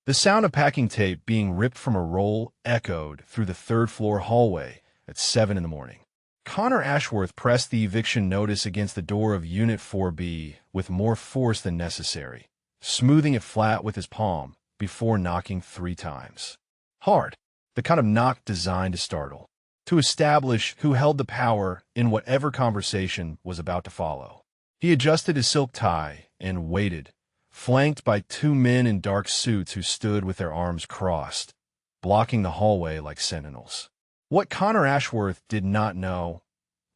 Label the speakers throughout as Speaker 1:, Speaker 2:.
Speaker 1: The sound of packing tape being ripped from a roll echoed through the third-floor hallway at 7 in the morning. Connor Ashworth pressed the eviction notice against the door of Unit 4B with more force than necessary, smoothing it flat with his palm before knocking 3 times. Hard, the kind of knock designed to startle, to establish who held the power in whatever conversation was about to follow. He adjusted his silk tie and waited, flanked by 2 men in dark suits who stood with their arms crossed, blocking the hallway like sentinels. What Connor Ashworth did not know,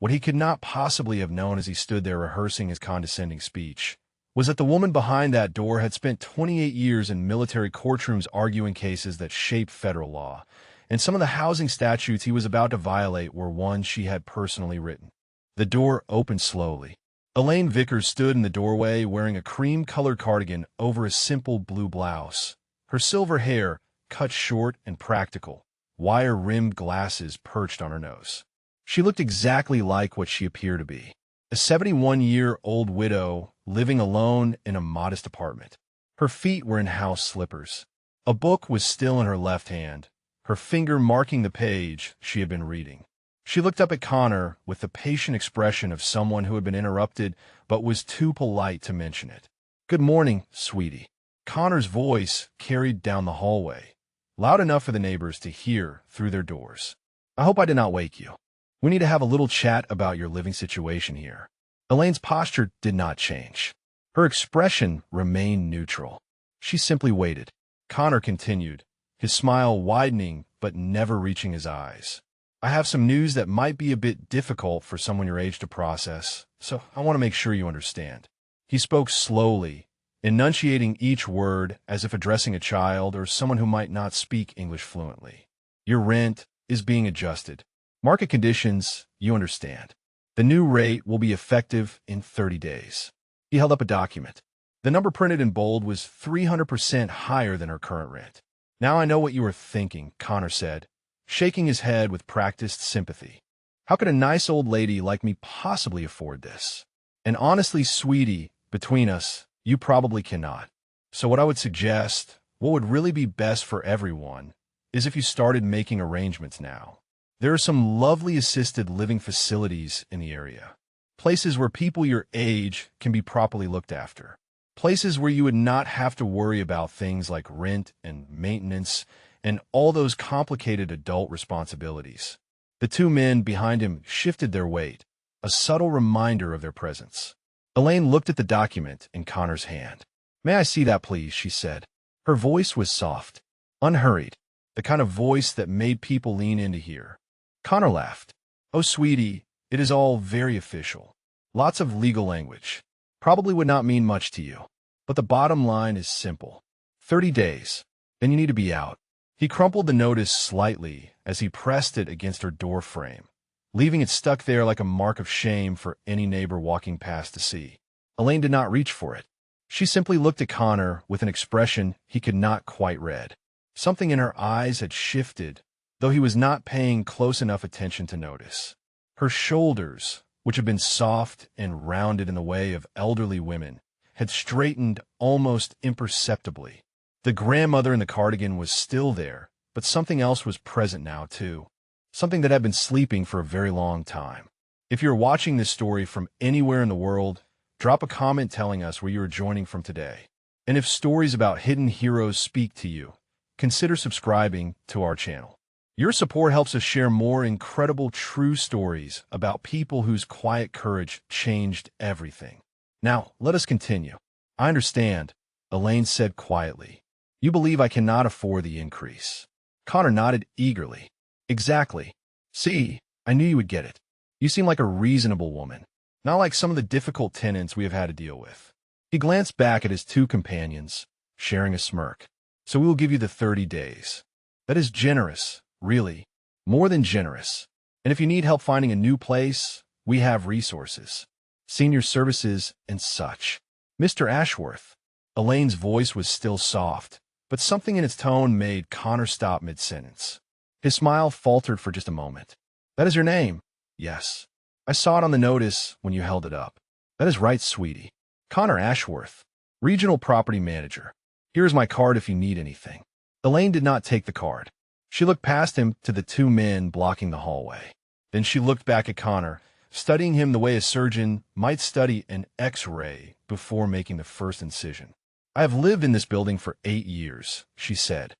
Speaker 1: what he could not possibly have known as he stood there rehearsing his condescending speech, was that the woman behind that door had spent 28 years in military courtrooms arguing cases that shaped federal law, and some of the housing statutes he was about to violate were ones she had personally written. The door opened slowly. Elaine Vickers stood in the doorway wearing a cream-colored cardigan over a simple blue blouse. Her silver hair, cut short and practical, wire-rimmed glasses perched on her nose. She looked exactly like what she appeared to be, a 71-year-old widow living alone in a modest apartment. Her feet were in house slippers. A book was still in her left hand, her finger marking the page she had been reading. She looked up at Connor with the patient expression of someone who had been interrupted but was too polite to mention it. "Good morning, sweetie." Connor's voice carried down the hallway, loud enough for the neighbors to hear through their doors. "I hope I did not wake you. We need to have a little chat about your living situation here." Elaine's posture did not change. Her expression remained neutral. She simply waited. Connor continued, his smile widening but never reaching his eyes. "I have some news that might be a bit difficult for someone your age to process, so I want to make sure you understand." He spoke slowly, enunciating each word as if addressing a child or someone who might not speak English fluently. "Your rent is being adjusted. Market conditions, you understand. The new rate will be effective in 30 days. He held up a document. The number printed in bold was 300% higher than her current rent. "Now I know what you are thinking," Connor said, shaking his head with practiced sympathy. "How could a nice old lady like me possibly afford this? And honestly, sweetie, between us, you probably cannot. So what I would suggest, what would really be best for everyone, is if you started making arrangements now. There are some lovely assisted living facilities in the area. Places where people your age can be properly looked after. Places where you would not have to worry about things like rent and maintenance and all those complicated adult responsibilities." The 2 men behind him shifted their weight, a subtle reminder of their presence. Elaine looked at the document in Connor's hand. "May I see that, please?" she said. Her voice was soft, unhurried, the kind of voice that made people lean in to hear. Connor laughed. "Oh, sweetie, it is all very official. Lots of legal language. Probably would not mean much to you. But the bottom line is simple. 30 days. Then you need to be out." He crumpled the notice slightly as he pressed it against her door frame, leaving it stuck there like a mark of shame for any neighbor walking past to see. Elaine did not reach for it. She simply looked at Connor with an expression he could not quite read. Something in her eyes had shifted, though he was not paying close enough attention to notice. Her shoulders, which had been soft and rounded in the way of elderly women, had straightened almost imperceptibly. The grandmother in the cardigan was still there, but something else was present now, too. Something that had been sleeping for a very long time. If you're watching this story from anywhere in the world, drop a comment telling us where you are joining from today. And if stories about hidden heroes speak to you, consider subscribing to our channel. Your support helps us share more incredible true stories about people whose quiet courage changed everything. Now, let us continue. "I understand," Elaine said quietly. "You believe I cannot afford the increase." Connor nodded eagerly. "Exactly. See, I knew you would get it. You seem like a reasonable woman, not like some of the difficult tenants we have had to deal with." He glanced back at his 2 companions, sharing a smirk. "So we will give you the 30 days. That is generous. Really, more than generous. And if you need help finding a new place, we have resources. Senior services and such." "Mr. Ashworth." Elaine's voice was still soft, but something in its tone made Connor stop mid-sentence. His smile faltered for just a moment. "That is your name?" "Yes. I saw it on the notice when you held it up." "That is right, sweetie. Connor Ashworth, Regional Property Manager." Here is my card if you need anything. Elaine did not take the card. She looked past him to the two men blocking the hallway. Then she looked back at Connor, studying him the way a surgeon might study an X-ray before making the first incision. I have lived in this building for 8 years, she said.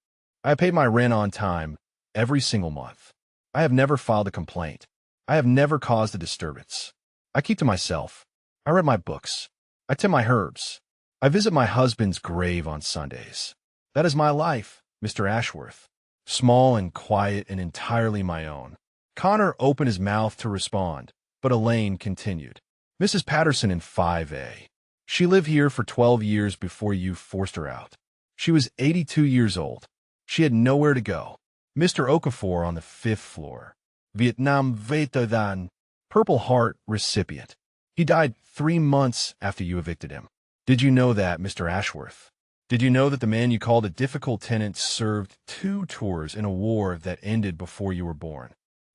Speaker 1: I have paid my rent on time, every single month. I have never filed a complaint. I have never caused a disturbance. I keep to myself. I read my books. I tend my herbs. I visit my husband's grave on Sundays. That is my life, Mr. Ashworth. Small and quiet and entirely my own. Connor opened his mouth to respond, but Elaine continued. Mrs. Patterson in 5A. She lived here for 12 years before you forced her out. She was 82 years old. She had nowhere to go. Mr. Okafor on the 5th floor. Vietnam Veteran, Purple Heart recipient. He died 3 months after you evicted him. Did you know that, Mr. Ashworth? Did you know that the man you called a difficult tenant served 2 tours in a war that ended before you were born?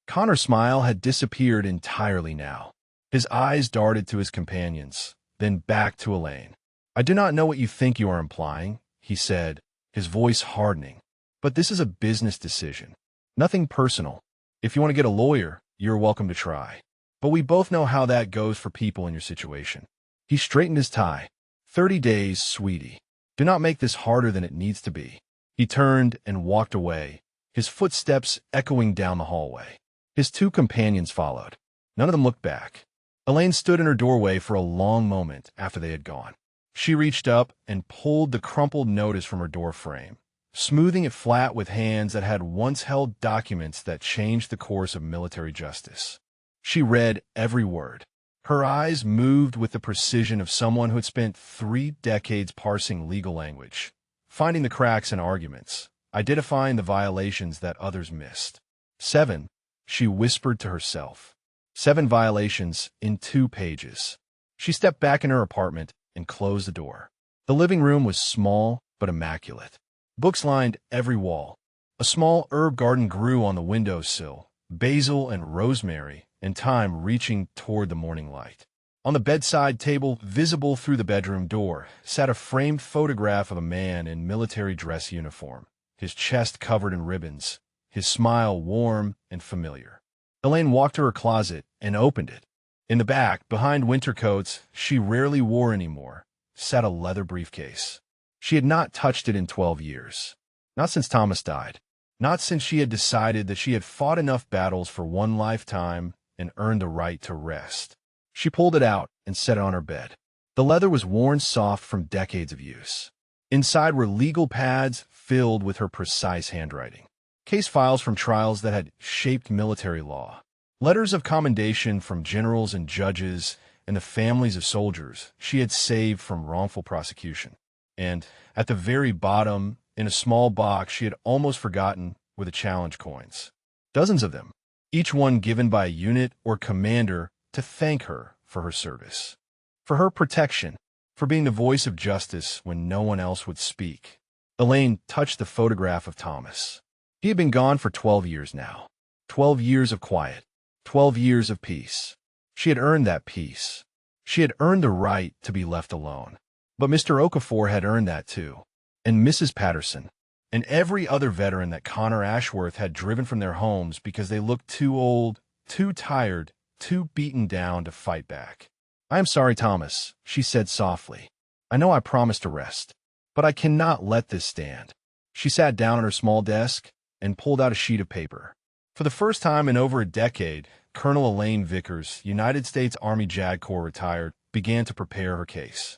Speaker 1: Connor's smile had disappeared entirely now. His eyes darted to his companions, then back to Elaine. I do not know what you think you are implying, he said, his voice hardening. But this is a business decision. Nothing personal. If you want to get a lawyer, you're welcome to try. But we both know how that goes for people in your situation. He straightened his tie. 30 days, sweetie. Do not make this harder than it needs to be. He turned and walked away, his footsteps echoing down the hallway. His 2 companions followed. None of them looked back. Elaine stood in her doorway for a long moment after they had gone. She reached up and pulled the crumpled notice from her door frame, smoothing it flat with hands that had once held documents that changed the course of military justice. She read every word. Her eyes moved with the precision of someone who had spent 3 decades parsing legal language, finding the cracks in arguments, identifying the violations that others missed. 7, she whispered to herself. 7 violations in 2 pages. She stepped back in her apartment and closed the door. The living room was small but immaculate. Books lined every wall. A small herb garden grew on the windowsill, basil and rosemary, and thyme reaching toward the morning light. On the bedside table, visible through the bedroom door, sat a framed photograph of a man in military dress uniform, his chest covered in ribbons, his smile warm and familiar. Elaine walked to her closet and opened it. In the back, behind winter coats she rarely wore anymore, sat a leather briefcase. She had not touched it in 12 years. Not since Thomas died. Not since she had decided that she had fought enough battles for one lifetime and earned the right to rest. She pulled it out and set it on her bed. The leather was worn soft from decades of use. Inside were legal pads filled with her precise handwriting. Case files from trials that had shaped military law. Letters of commendation from generals and judges and the families of soldiers she had saved from wrongful prosecution. And at the very bottom, in a small box she had almost forgotten, were the challenge coins. Dozens of them, each one given by a unit or commander to thank her for her service, for her protection, for being the voice of justice when no one else would speak. Elaine touched the photograph of Thomas. He had been gone for 12 years now. 12 years of quiet. 12 years of peace. She had earned that peace. She had earned the right to be left alone. But Mr. Okafor had earned that too. And Mrs. Patterson, and every other veteran that Connor Ashworth had driven from their homes because they looked too old, too tired, too beaten down to fight back. I am sorry, Thomas, she said softly. I know I promised to rest, but I cannot let this stand. She sat down at her small desk and pulled out a sheet of paper. For the first time in over a decade, Colonel Elaine Vickers, United States Army JAG Corps retired, began to prepare her case.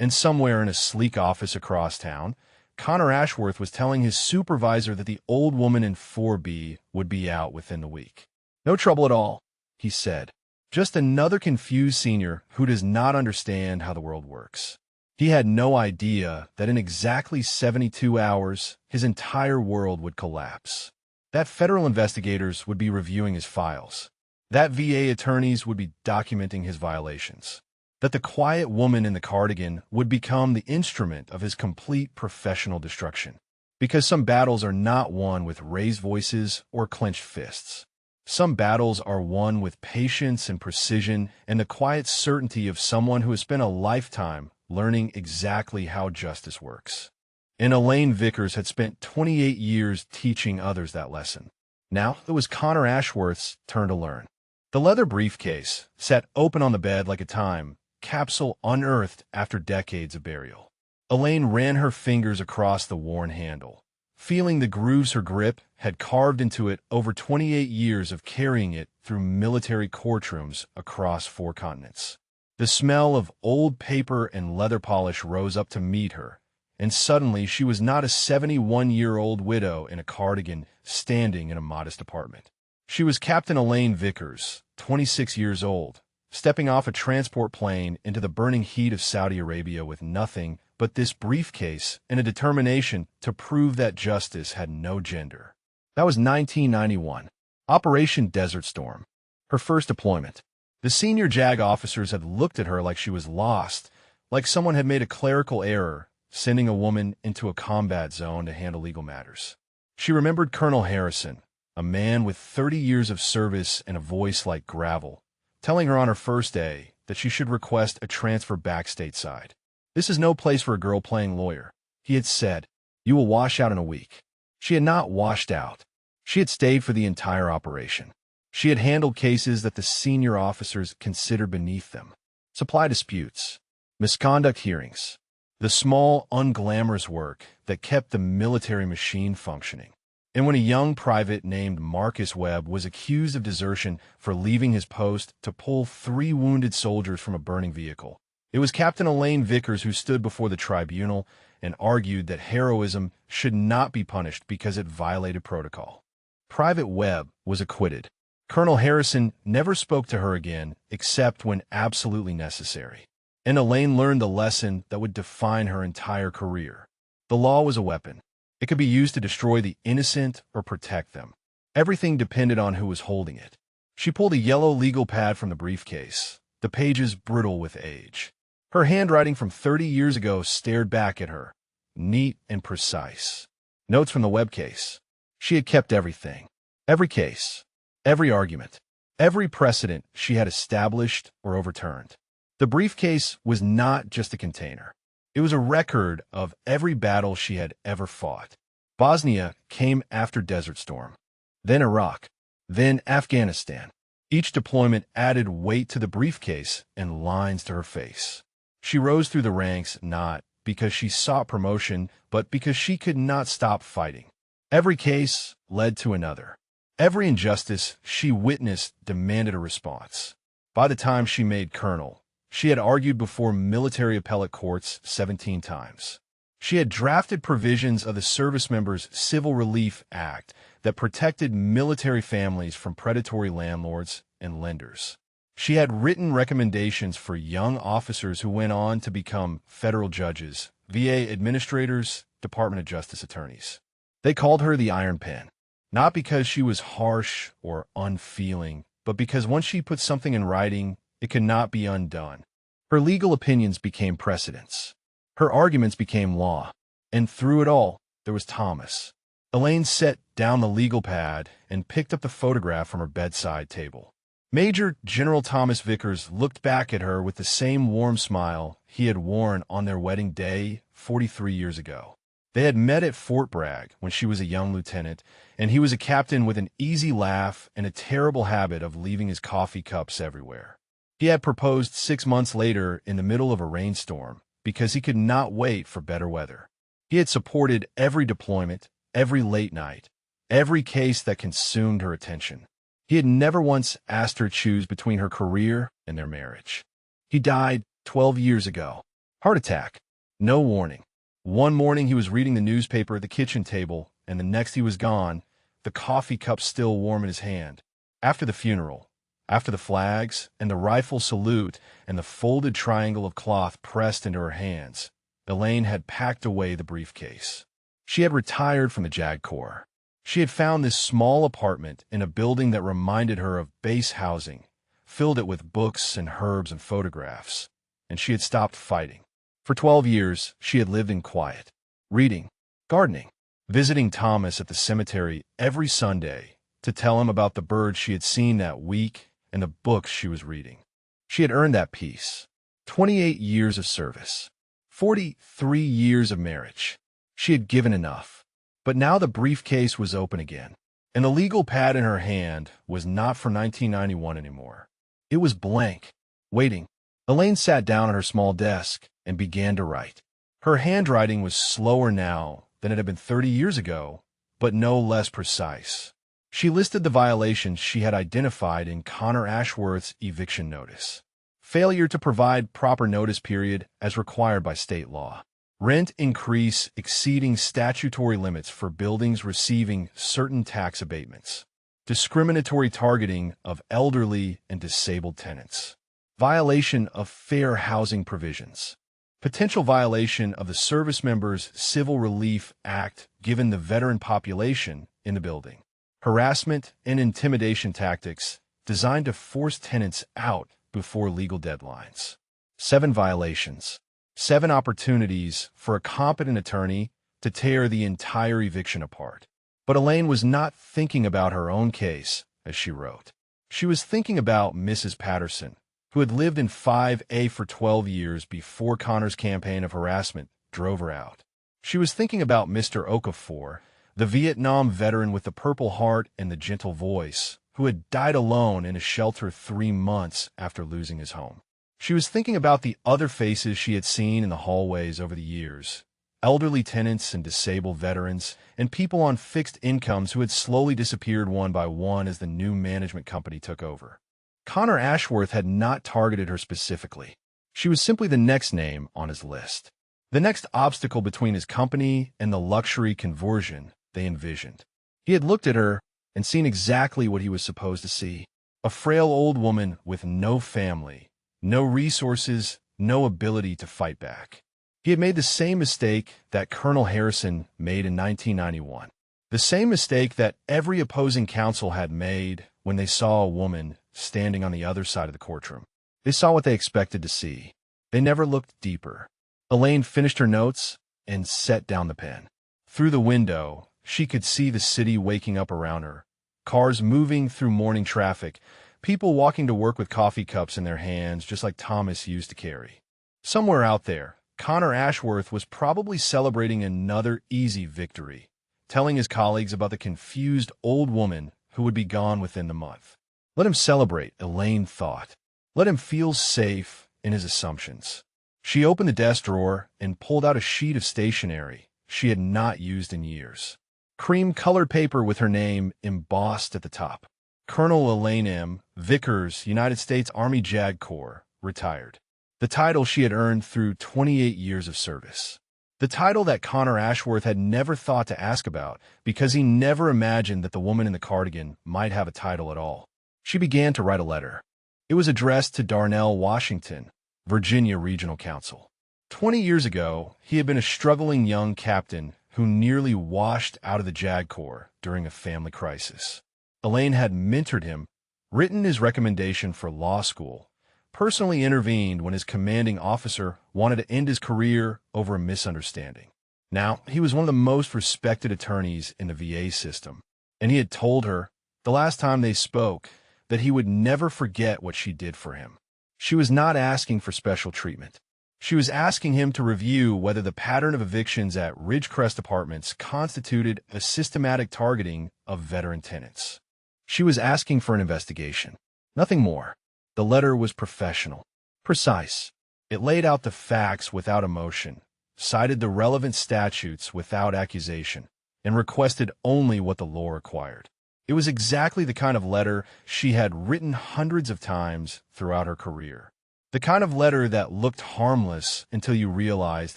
Speaker 1: And somewhere in a sleek office across town, Connor Ashworth was telling his supervisor that the old woman in 4B would be out within the week. No trouble at all, he said. Just another confused senior who does not understand how the world works. He had no idea that in exactly 72 hours, his entire world would collapse. That federal investigators would be reviewing his files. That VA attorneys would be documenting his violations. That the quiet woman in the cardigan would become the instrument of his complete professional destruction. Because some battles are not won with raised voices or clenched fists. Some battles are won with patience and precision and the quiet certainty of someone who has spent a lifetime learning exactly how justice works. and Elaine Vickers had spent 28 years teaching others that lesson. Now it was Connor Ashworth's turn to learn. The leather briefcase sat open on the bed like a time capsule unearthed after decades of burial. Elaine ran her fingers across the worn handle, feeling the grooves her grip had carved into it over 28 years of carrying it through military courtrooms across 4 continents. The smell of old paper and leather polish rose up to meet her, and suddenly she was not a 71-year-old widow in a cardigan standing in a modest apartment. She was Captain Elaine Vickers, 26 years old, stepping off a transport plane into the burning heat of Saudi Arabia with nothing but this briefcase and a determination to prove that justice had no gender. That was 1991. Operation Desert Storm. Her first deployment. The senior JAG officers had looked at her like she was lost, like someone had made a clerical error, sending a woman into a combat zone to handle legal matters. She remembered Colonel Harrison, a man with 30 years of service and a voice like gravel, telling her on her first day that she should request a transfer back stateside. "This is no place for a girl playing lawyer," he had said. "You will wash out in a week." She had not washed out. She had stayed for the entire operation. She had handled cases that the senior officers considered beneath them. Supply disputes, misconduct hearings, the small, unglamorous work that kept the military machine functioning. And when a young private named Marcus Webb was accused of desertion for leaving his post to pull 3 wounded soldiers from a burning vehicle, it was Captain Elaine Vickers who stood before the tribunal and argued that heroism should not be punished because it violated protocol. Private Webb was acquitted. Colonel Harrison never spoke to her again except when absolutely necessary. And Elaine learned the lesson that would define her entire career. The law was a weapon. It could be used to destroy the innocent or protect them. Everything depended on who was holding it. She pulled a yellow legal pad from the briefcase, the pages brittle with age. Her handwriting from 30 years ago stared back at her, neat and precise. Notes from the Webb case. She had kept everything. Every case. Every argument. Every precedent she had established or overturned. The briefcase was not just a container. It was a record of every battle she had ever fought. Bosnia came after Desert Storm, then Iraq, then Afghanistan. Each deployment added weight to the briefcase and lines to her face. She rose through the ranks not because she sought promotion, but because she could not stop fighting. Every case led to another. Every injustice she witnessed demanded a response. By the time she made colonel, she had argued before military appellate courts 17 times. She had drafted provisions of the Service Members Civil Relief Act that protected military families from predatory landlords and lenders. She had written recommendations for young officers who went on to become federal judges, VA administrators, Department of Justice attorneys. They called her the Iron Pen, not because she was harsh or unfeeling, but because once she put something in writing, it could not be undone. Her legal opinions became precedents. Her arguments became law. And through it all, there was Thomas. Elaine set down the legal pad and picked up the photograph from her bedside table. Major General Thomas Vickers looked back at her with the same warm smile he had worn on their wedding day 43 years ago. They had met at Fort Bragg when she was a young lieutenant, and he was a captain with an easy laugh and a terrible habit of leaving his coffee cups everywhere. He had proposed 6 months later in the middle of a rainstorm because he could not wait for better weather. He had supported every deployment, every late night, every case that consumed her attention. He had never once asked her to choose between her career and their marriage. He died 12 years ago. Heart attack. No warning. One morning he was reading the newspaper at the kitchen table, and the next he was gone, the coffee cup still warm in his hand. After the funeral, after the flags and the rifle salute and the folded triangle of cloth pressed into her hands, Elaine had packed away the briefcase. She had retired from the JAG Corps. She had found this small apartment in a building that reminded her of base housing, filled it with books and herbs and photographs, and she had stopped fighting. For 12 years, she had lived in quiet, reading, gardening, visiting Thomas at the cemetery every Sunday to tell him about the birds she had seen that week and the books she was reading. She had earned that peace. 28 years of service. 43 years of marriage. She had given enough. But now the briefcase was open again, and the legal pad in her hand was not for 1991 anymore. It was blank, waiting. Elaine sat down at her small desk and began to write. Her handwriting was slower now than it had been 30 years ago, but no less precise. She listed the violations she had identified in Connor Ashworth's eviction notice. Failure to provide proper notice period as required by state law. Rent increase exceeding statutory limits for buildings receiving certain tax abatements. Discriminatory targeting of elderly and disabled tenants. Violation of fair housing provisions. Potential violation of the Service Members Civil Relief Act given the veteran population in the building. Harassment and intimidation tactics designed to force tenants out before legal deadlines. 7 violations. 7 opportunities for a competent attorney to tear the entire eviction apart. But Elaine was not thinking about her own case as she wrote. She was thinking about Mrs. Patterson, who had lived in 5A for 12 years before Connor's campaign of harassment drove her out. She was thinking about Mr. Okafor, the Vietnam veteran with the Purple Heart and the gentle voice, who had died alone in a shelter 3 months after losing his home. She was thinking about the other faces she had seen in the hallways over the years, elderly tenants and disabled veterans, and people on fixed incomes who had slowly disappeared one by one as the new management company took over. Connor Ashworth had not targeted her specifically. She was simply the next name on his list, the next obstacle between his company and the luxury conversion they envisioned. He had looked at her and seen exactly what he was supposed to see, a frail old woman with no family, no resources, no ability to fight back. He had made the same mistake that Colonel Harrison made in 1991, the same mistake that every opposing counsel had made when they saw a woman standing on the other side of the courtroom. They saw what they expected to see. They never looked deeper. Elaine finished her notes and set down the pen. Through the window, she could see the city waking up around her, cars moving through morning traffic, people walking to work with coffee cups in their hands just like Thomas used to carry. Somewhere out there, Connor Ashworth was probably celebrating another easy victory, telling his colleagues about the confused old woman who would be gone within the month. Let him celebrate, Elaine thought. Let him feel safe in his assumptions. She opened the desk drawer and pulled out a sheet of stationery she had not used in years. Cream-colored paper with her name embossed at the top. Colonel Elaine M. Vickers, United States Army JAG Corps, retired. The title she had earned through 28 years of service. The title that Connor Ashworth had never thought to ask about because he never imagined that the woman in the cardigan might have a title at all. She began to write a letter. It was addressed to Darnell Washington, Virginia Regional Counsel. 20 years ago, he had been a struggling young captain who nearly washed out of the JAG Corps during a family crisis. Elaine had mentored him, written his recommendation for law school, personally intervened when his commanding officer wanted to end his career over a misunderstanding. Now, he was one of the most respected attorneys in the VA system, and he had told her, the last time they spoke, that he would never forget what she did for him. She was not asking for special treatment. She was asking him to review whether the pattern of evictions at Ridgecrest Apartments constituted a systematic targeting of veteran tenants. She was asking for an investigation. Nothing more. The letter was professional, precise. It laid out the facts without emotion, cited the relevant statutes without accusation, and requested only what the law required. It was exactly the kind of letter she had written hundreds of times throughout her career. The kind of letter that looked harmless until you realized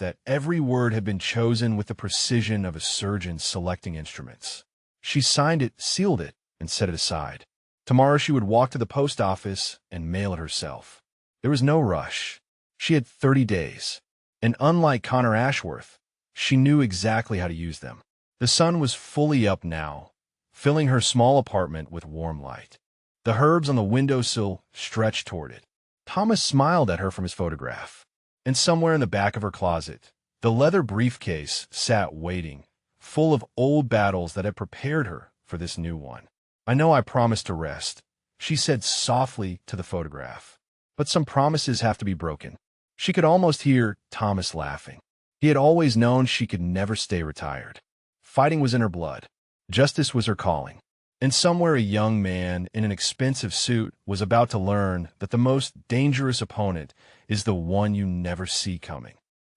Speaker 1: that every word had been chosen with the precision of a surgeon selecting instruments. She signed it, sealed it, and set it aside. Tomorrow she would walk to the post office and mail it herself. There was no rush. She had 30 days. And unlike Connor Ashworth, she knew exactly how to use them. The sun was fully up now, filling her small apartment with warm light. The herbs on the windowsill stretched toward it. Thomas smiled at her from his photograph. And somewhere in the back of her closet, the leather briefcase sat waiting, full of old battles that had prepared her for this new one. I know I promised to rest, she said softly to the photograph. But some promises have to be broken. She could almost hear Thomas laughing. He had always known she could never stay retired. Fighting was in her blood. Justice was her calling. And somewhere a young man in an expensive suit was about to learn that the most dangerous opponent is the one you never see coming.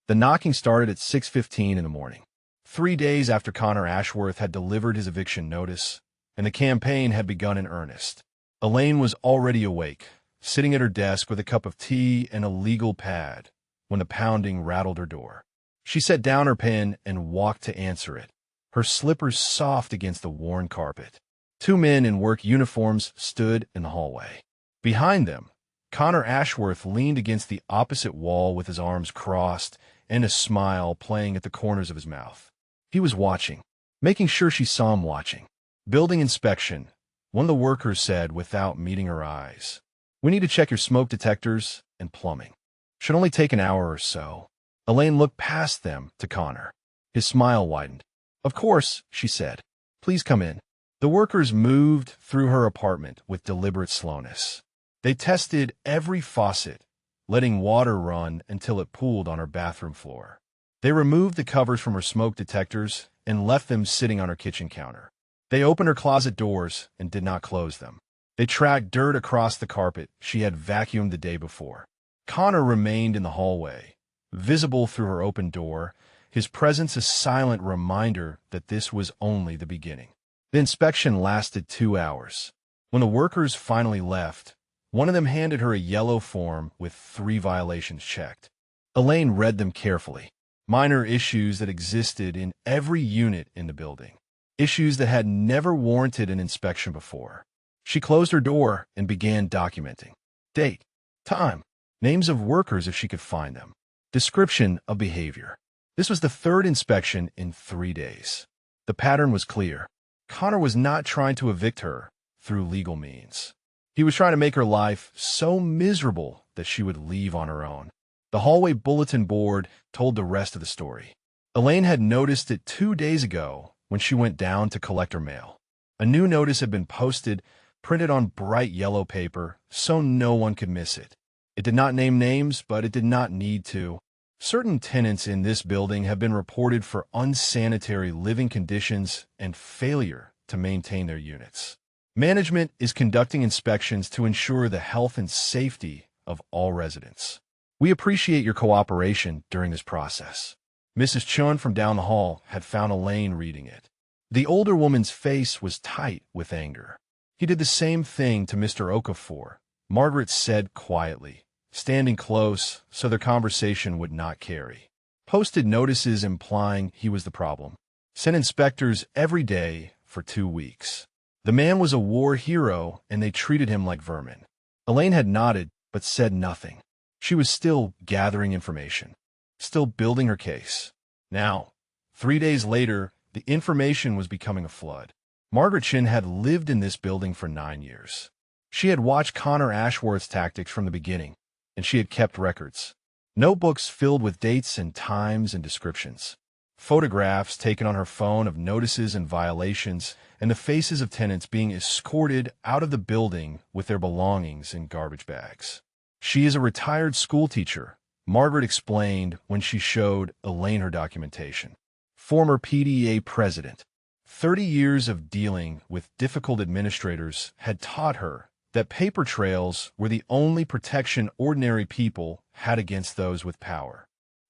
Speaker 1: The knocking started at 6:15 in the morning, 3 days after Connor Ashworth had delivered his eviction notice, and the campaign had begun in earnest. Elaine was already awake, sitting at her desk with a cup of tea and a legal pad, when the pounding rattled her door. She set down her pen and walked to answer it, her slippers soft against the worn carpet. 2 men in work uniforms stood in the hallway. Behind them, Connor Ashworth leaned against the opposite wall with his arms crossed and a smile playing at the corners of his mouth. He was watching, making sure she saw him watching. Building inspection, one of the workers said without meeting her eyes. We need to check your smoke detectors and plumbing. Should only take an hour or so. Elaine looked past them to Connor. His smile widened. Of course, she said. Please come in. The workers moved through her apartment with deliberate slowness. They tested every faucet, letting water run until it pooled on her bathroom floor. They removed the covers from her smoke detectors and left them sitting on her kitchen counter. They opened her closet doors and did not close them. They tracked dirt across the carpet she had vacuumed the day before. Connor remained in the hallway, visible through her open door, his presence a silent reminder that this was only the beginning. The inspection lasted 2 hours. When the workers finally left, one of them handed her a yellow form with 3 violations checked. Elaine read them carefully. Minor issues that existed in every unit in the building. Issues that had never warranted an inspection before. She closed her door and began documenting. Date, time, names of workers if she could find them. Description of behavior. This was the 3rd inspection in 3 days. The pattern was clear. Connor was not trying to evict her through legal means. He was trying to make her life so miserable that she would leave on her own. The hallway bulletin board told the rest of the story. Elaine had noticed it 2 days ago when she went down to collect her mail. A new notice had been posted, printed on bright yellow paper, so no one could miss it. It did not name names, but it did not need to. Certain tenants in this building have been reported for unsanitary living conditions and failure to maintain their units. Management is conducting inspections to ensure the health and safety of all residents. We appreciate your cooperation during this process. Mrs. Chun from down the hall had found Elaine reading it. The older woman's face was tight with anger. He did the same thing to Mr. Okafor, Margaret said quietly, standing close so their conversation would not carry. Posted notices implying he was the problem. Sent inspectors every day for 2 weeks. The man was a war hero, and they treated him like vermin. Elaine had nodded, but said nothing. She was still gathering information, still building her case. Now, 3 days later, the information was becoming a flood. Margaret Chin had lived in this building for 9 years. She had watched Connor Ashworth's tactics from the beginning, and she had kept records. Notebooks filled with dates and times and descriptions. Photographs taken on her phone of notices and violations, and the faces of tenants being escorted out of the building with their belongings in garbage bags. She is a retired schoolteacher, Margaret explained when she showed Elaine her documentation. Former PDA president. 30 years of dealing with difficult administrators had taught her that paper trails were the only protection ordinary people had against those with power.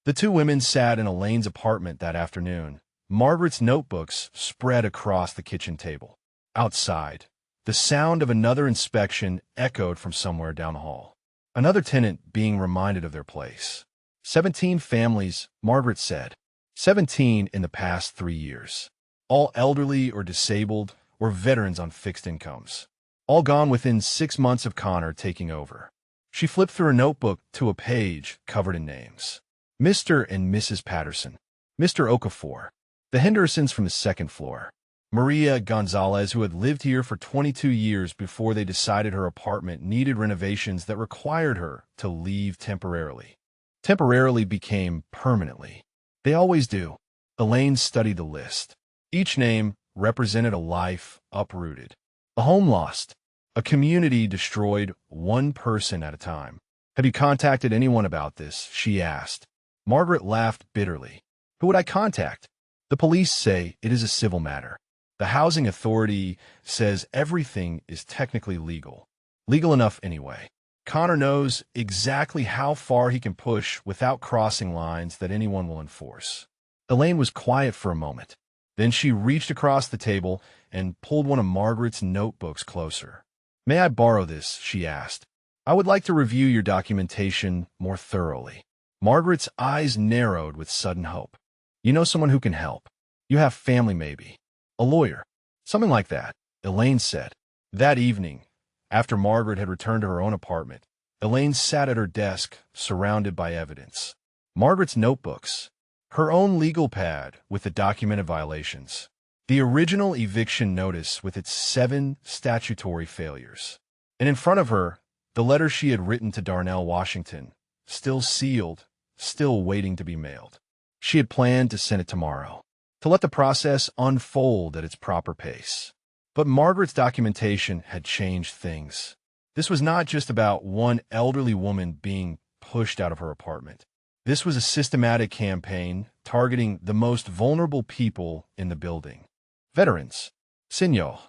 Speaker 1: The 2 women sat in Elaine's apartment that afternoon. Margaret's notebooks spread across the kitchen table. Outside, the sound of another inspection echoed from somewhere down the hall. Another tenant being reminded of their place. 17 families, Margaret said. 17 in the past 3 years. All elderly or disabled or veterans on fixed incomes. All gone within 6 months of Connor taking over. She flipped through her notebook to a page covered in names. Mr. and Mrs. Patterson. Mr. Okafor. The Hendersons from the 2nd floor. Maria Gonzalez, who had lived here for 22 years before they decided her apartment needed renovations that required her to leave temporarily. Temporarily became permanently. They always do. Elaine studied the list. Each name represented a life uprooted. A home lost. A community destroyed, one person at a time. Have you contacted anyone about this? She asked. Margaret laughed bitterly. Who would I contact? The police say it is a civil matter. The housing authority says everything is technically legal. Legal enough anyway. Connor knows exactly how far he can push without crossing lines that anyone will enforce. Elaine was quiet for a moment. Then she reached across the table and pulled one of Margaret's notebooks closer. "May I borrow this?" she asked. "I would like to review your documentation more thoroughly." Margaret's eyes narrowed with sudden hope. "You know someone who can help. You have family maybe. A lawyer. Something like that," Elaine said. That evening, after Margaret had returned to her own apartment, Elaine sat at her desk, surrounded by evidence. Margaret's notebooks, her own legal pad with the documented violations, the original eviction notice with its 7 statutory failures, and in front of her, the letter she had written to Darnell Washington, still sealed, still waiting to be mailed. She had planned to send it tomorrow, to let the process unfold at its proper pace. But Margaret's documentation had changed things. This was not just about one elderly woman being pushed out of her apartment. This was a systematic campaign targeting the most vulnerable people in the building. Veterans, seniors,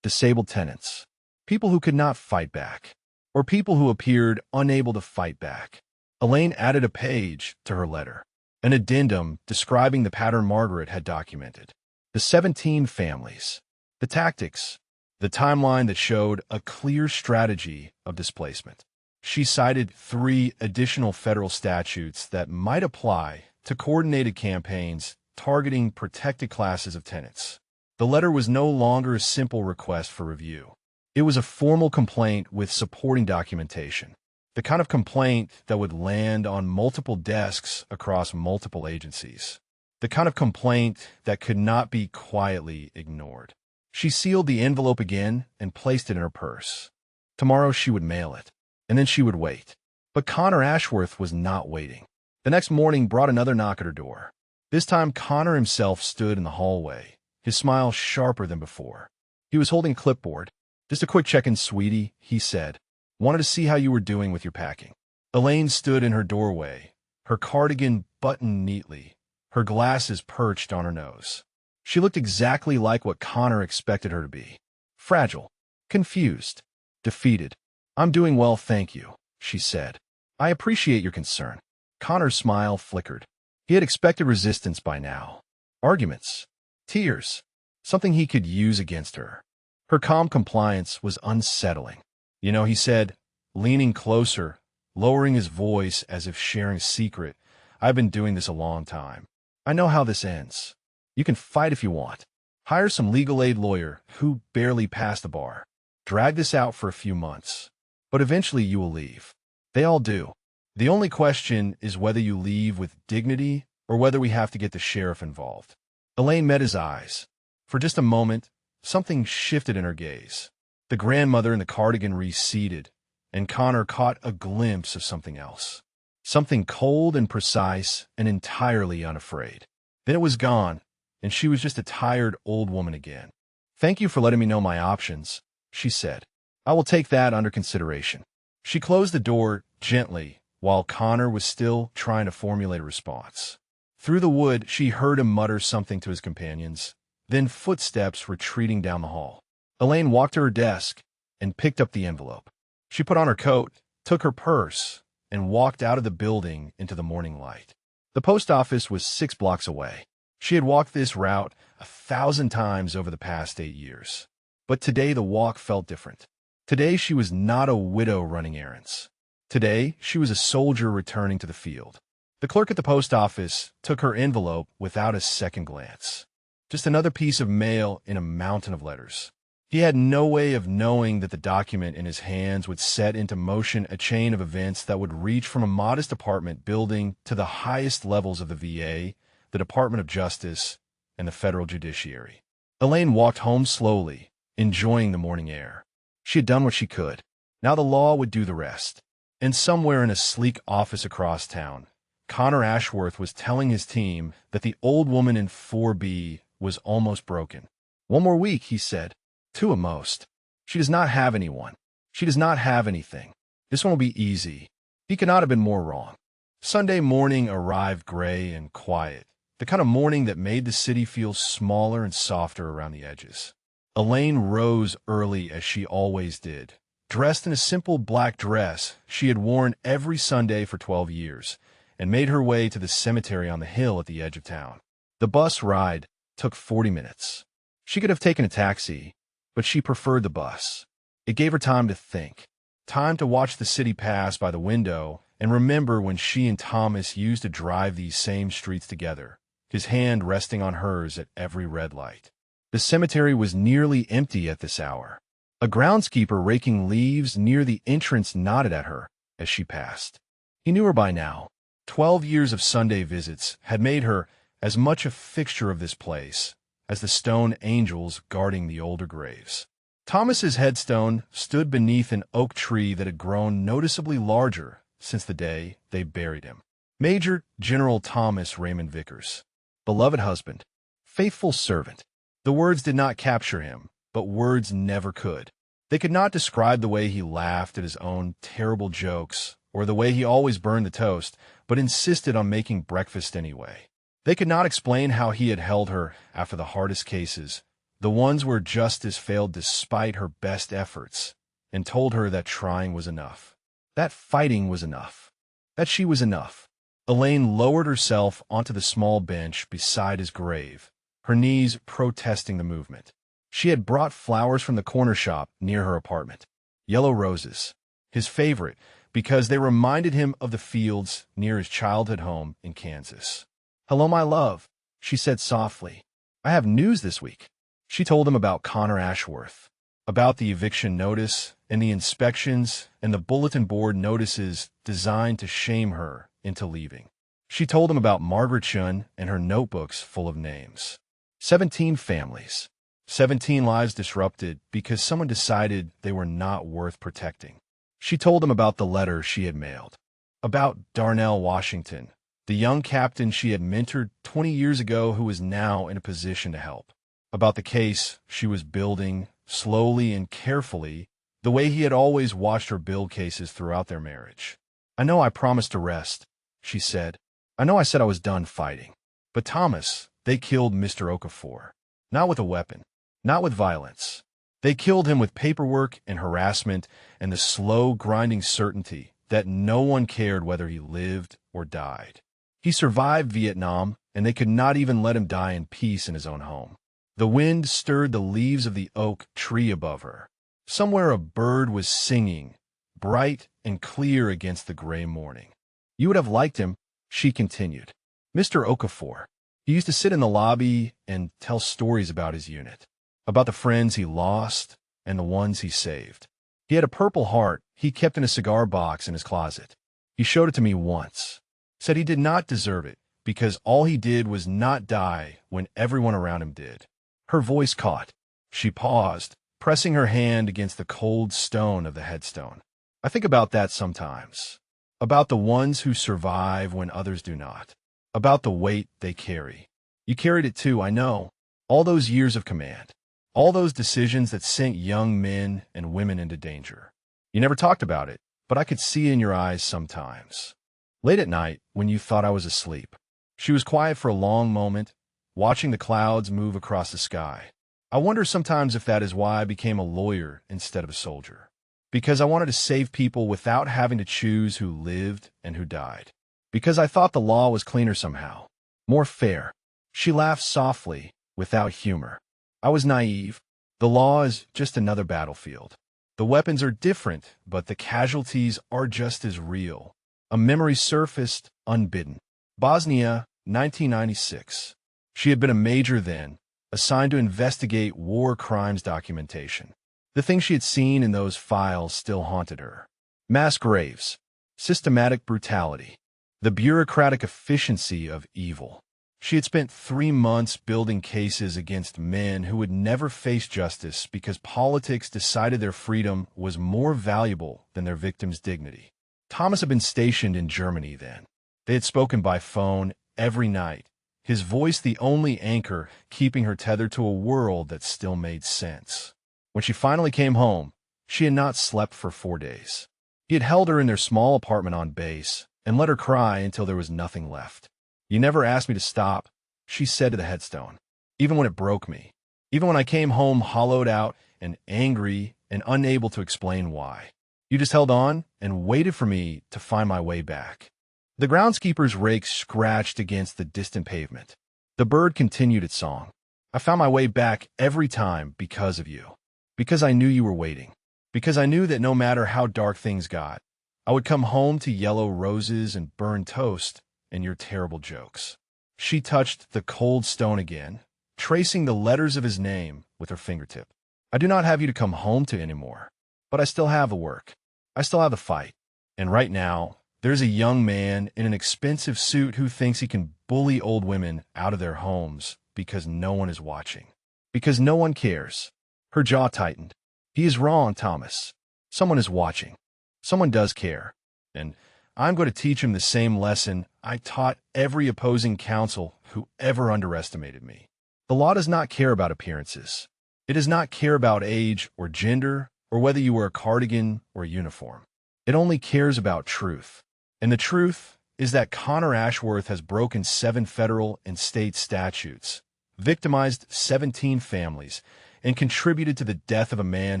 Speaker 1: disabled tenants, people who could not fight back, or people who appeared unable to fight back. Elaine added a page to her letter, an addendum describing the pattern Margaret had documented. The 17 families, the tactics, the timeline that showed a clear strategy of displacement. She cited 3 additional federal statutes that might apply to coordinated campaigns targeting protected classes of tenants. The letter was no longer a simple request for review. It was a formal complaint with supporting documentation, the kind of complaint that would land on multiple desks across multiple agencies, the kind of complaint that could not be quietly ignored. She sealed the envelope again and placed it in her purse. Tomorrow she would mail it, and then she would wait. But Connor Ashworth was not waiting. The next morning brought another knock at her door. This time Connor himself stood in the hallway, his smile sharper than before. He was holding a clipboard. "Just a quick check-in, sweetie," he said. "Wanted to see how you were doing with your packing." Elaine stood in her doorway, her cardigan buttoned neatly, her glasses perched on her nose. She looked exactly like what Connor expected her to be. Fragile, confused, defeated. "I'm doing well, thank you," she said. "I appreciate your concern." Connor's smile flickered. He had expected resistance by now. Arguments. Tears. Something he could use against her. Her calm compliance was unsettling. "You know," he said, leaning closer, lowering his voice as if sharing a secret, "I've been doing this a long time. I know how this ends. You can fight if you want. Hire some legal aid lawyer who barely passed the bar. Drag this out for a few months. But eventually you will leave. They all do. The only question is whether you leave with dignity or whether we have to get the sheriff involved." Elaine met his eyes. For just a moment, something shifted in her gaze. The grandmother in the cardigan receded, and Connor caught a glimpse of something else. Something cold and precise and entirely unafraid. Then it was gone, and she was just a tired old woman again. "Thank you for letting me know my options," she said. "I will take that under consideration." She closed the door gently while Connor was still trying to formulate a response. Through the wood, she heard him mutter something to his companions, then footsteps retreating down the hall. Elaine walked to her desk and picked up the envelope. She put on her coat, took her purse, and walked out of the building into the morning light. The post office was 6 blocks away. She had walked this route 1,000 times over the past 8 years. But today the walk felt different. Today she was not a widow running errands. Today she was a soldier returning to the field. The clerk at the post office took her envelope without a second glance. Just another piece of mail in a mountain of letters. He had no way of knowing that the document in his hands would set into motion a chain of events that would reach from a modest apartment building to the highest levels of the VA, the Department of Justice, and the federal judiciary. Elaine walked home slowly, enjoying the morning air. She had done what she could. Now the law would do the rest. And somewhere in a sleek office across town, Connor Ashworth was telling his team that the old woman in 4B was almost broken. "One more week," he said. "Two at most. She does not have anyone. She does not have anything. This one will be easy." He could not have been more wrong. Sunday morning arrived gray and quiet, the kind of morning that made the city feel smaller and softer around the edges. Elaine rose early as she always did. Dressed in a simple black dress she had worn every Sunday for 12 years, and made her way to the cemetery on the hill at the edge of town. The bus ride took 40 minutes. She could have taken a taxi, but she preferred the bus. It gave her time to think, time to watch the city pass by the window and remember when she and Thomas used to drive these same streets together, his hand resting on hers at every red light. The cemetery was nearly empty at this hour. A groundskeeper raking leaves near the entrance nodded at her as she passed. He knew her by now. 12 years of Sunday visits had made her as much a fixture of this place as the stone angels guarding the older graves. Thomas's headstone stood beneath an oak tree that had grown noticeably larger since the day they buried him. Major General Thomas Raymond Vickers. Beloved husband. Faithful servant. The words did not capture him, but words never could. They could not describe the way he laughed at his own terrible jokes or the way he always burned the toast, but insisted on making breakfast anyway. They could not explain how he had held her after the hardest cases, the ones where justice failed despite her best efforts, and told her that trying was enough, that fighting was enough, that she was enough. Elaine lowered herself onto the small bench beside his grave, her knees protesting the movement. She had brought flowers from the corner shop near her apartment, yellow roses, his favorite, because they reminded him of the fields near his childhood home in Kansas. "Hello, my love," she said softly. "I have news this week." She told him about Connor Ashworth, about the eviction notice and the inspections and the bulletin board notices designed to shame her into leaving. She told him about Margaret Chun and her notebooks full of names. 17 families. 17 lives disrupted because someone decided they were not worth protecting. She told him about the letter she had mailed, about Darnell Washington, the young captain she had mentored 20 years ago who was now in a position to help, about the case she was building slowly and carefully, the way he had always watched her build cases throughout their marriage. "I know I promised to rest," she said. "I know I said I was done fighting. But Thomas, they killed Mr. Okafor. Not with a weapon. Not with violence. They killed him with paperwork and harassment and the slow, grinding certainty that no one cared whether he lived or died. He survived Vietnam, and they could not even let him die in peace in his own home. The wind stirred the leaves of the oak tree above her. Somewhere a bird was singing, bright and clear against the gray morning. You would have liked him," she continued. "Mr. Okafor. He used to sit in the lobby and tell stories about his unit, about the friends he lost and the ones he saved. He had a purple heart he kept in a cigar box in his closet. He showed it to me once. Said he did not deserve it because all he did was not die when everyone around him did." Her voice caught. She paused, pressing her hand against the cold stone of the headstone. "I think about that sometimes. About the ones who survive when others do not. About the weight they carry. You carried it too, I know. All those years of command. All those decisions that sent young men and women into danger. You never talked about it, but I could see in your eyes sometimes. Late at night, when you thought I was asleep." She was quiet for a long moment, watching the clouds move across the sky. "I wonder sometimes if that is why I became a lawyer instead of a soldier. Because I wanted to save people without having to choose who lived and who died. Because I thought the law was cleaner somehow, more fair." She laughed softly, without humor. "I was naive. The law is just another battlefield. The weapons are different, but the casualties are just as real." A memory surfaced, unbidden. Bosnia, 1996. She had been a major then, assigned to investigate war crimes documentation. The things she had seen in those files still haunted her. Mass graves, systematic brutality, the bureaucratic efficiency of evil. She had spent 3 months building cases against men who would never face justice because politics decided their freedom was more valuable than their victims' dignity. Thomas had been stationed in Germany then. They had spoken by phone every night, his voice the only anchor keeping her tethered to a world that still made sense. When she finally came home, she had not slept for 4 days. He had held her in their small apartment on base and let her cry until there was nothing left. "You never asked me to stop," she said to the headstone. Even when it broke me. Even when I came home hollowed out and angry and unable to explain why. You just held on and waited for me to find my way back. The groundskeeper's rake scratched against the distant pavement. The bird continued its song. I found my way back every time because of you. Because I knew you were waiting. Because I knew that no matter how dark things got, I would come home to yellow roses and burned toast and your terrible jokes. She touched the cold stone again, tracing the letters of his name with her fingertip. I do not have you to come home to anymore, but I still have the work. I still have the fight. And right now, there's a young man in an expensive suit who thinks he can bully old women out of their homes because no one is watching. Because no one cares. Her jaw tightened. He is wrong, Thomas. Someone is watching. Someone does care. And I'm going to teach him the same lesson I taught every opposing counsel who ever underestimated me. The law does not care about appearances. It does not care about age or gender or whether you wear a cardigan or a uniform. It only cares about truth. And the truth is that Connor Ashworth has broken 7 federal and state statutes, victimized 17 families, and contributed to the death of a man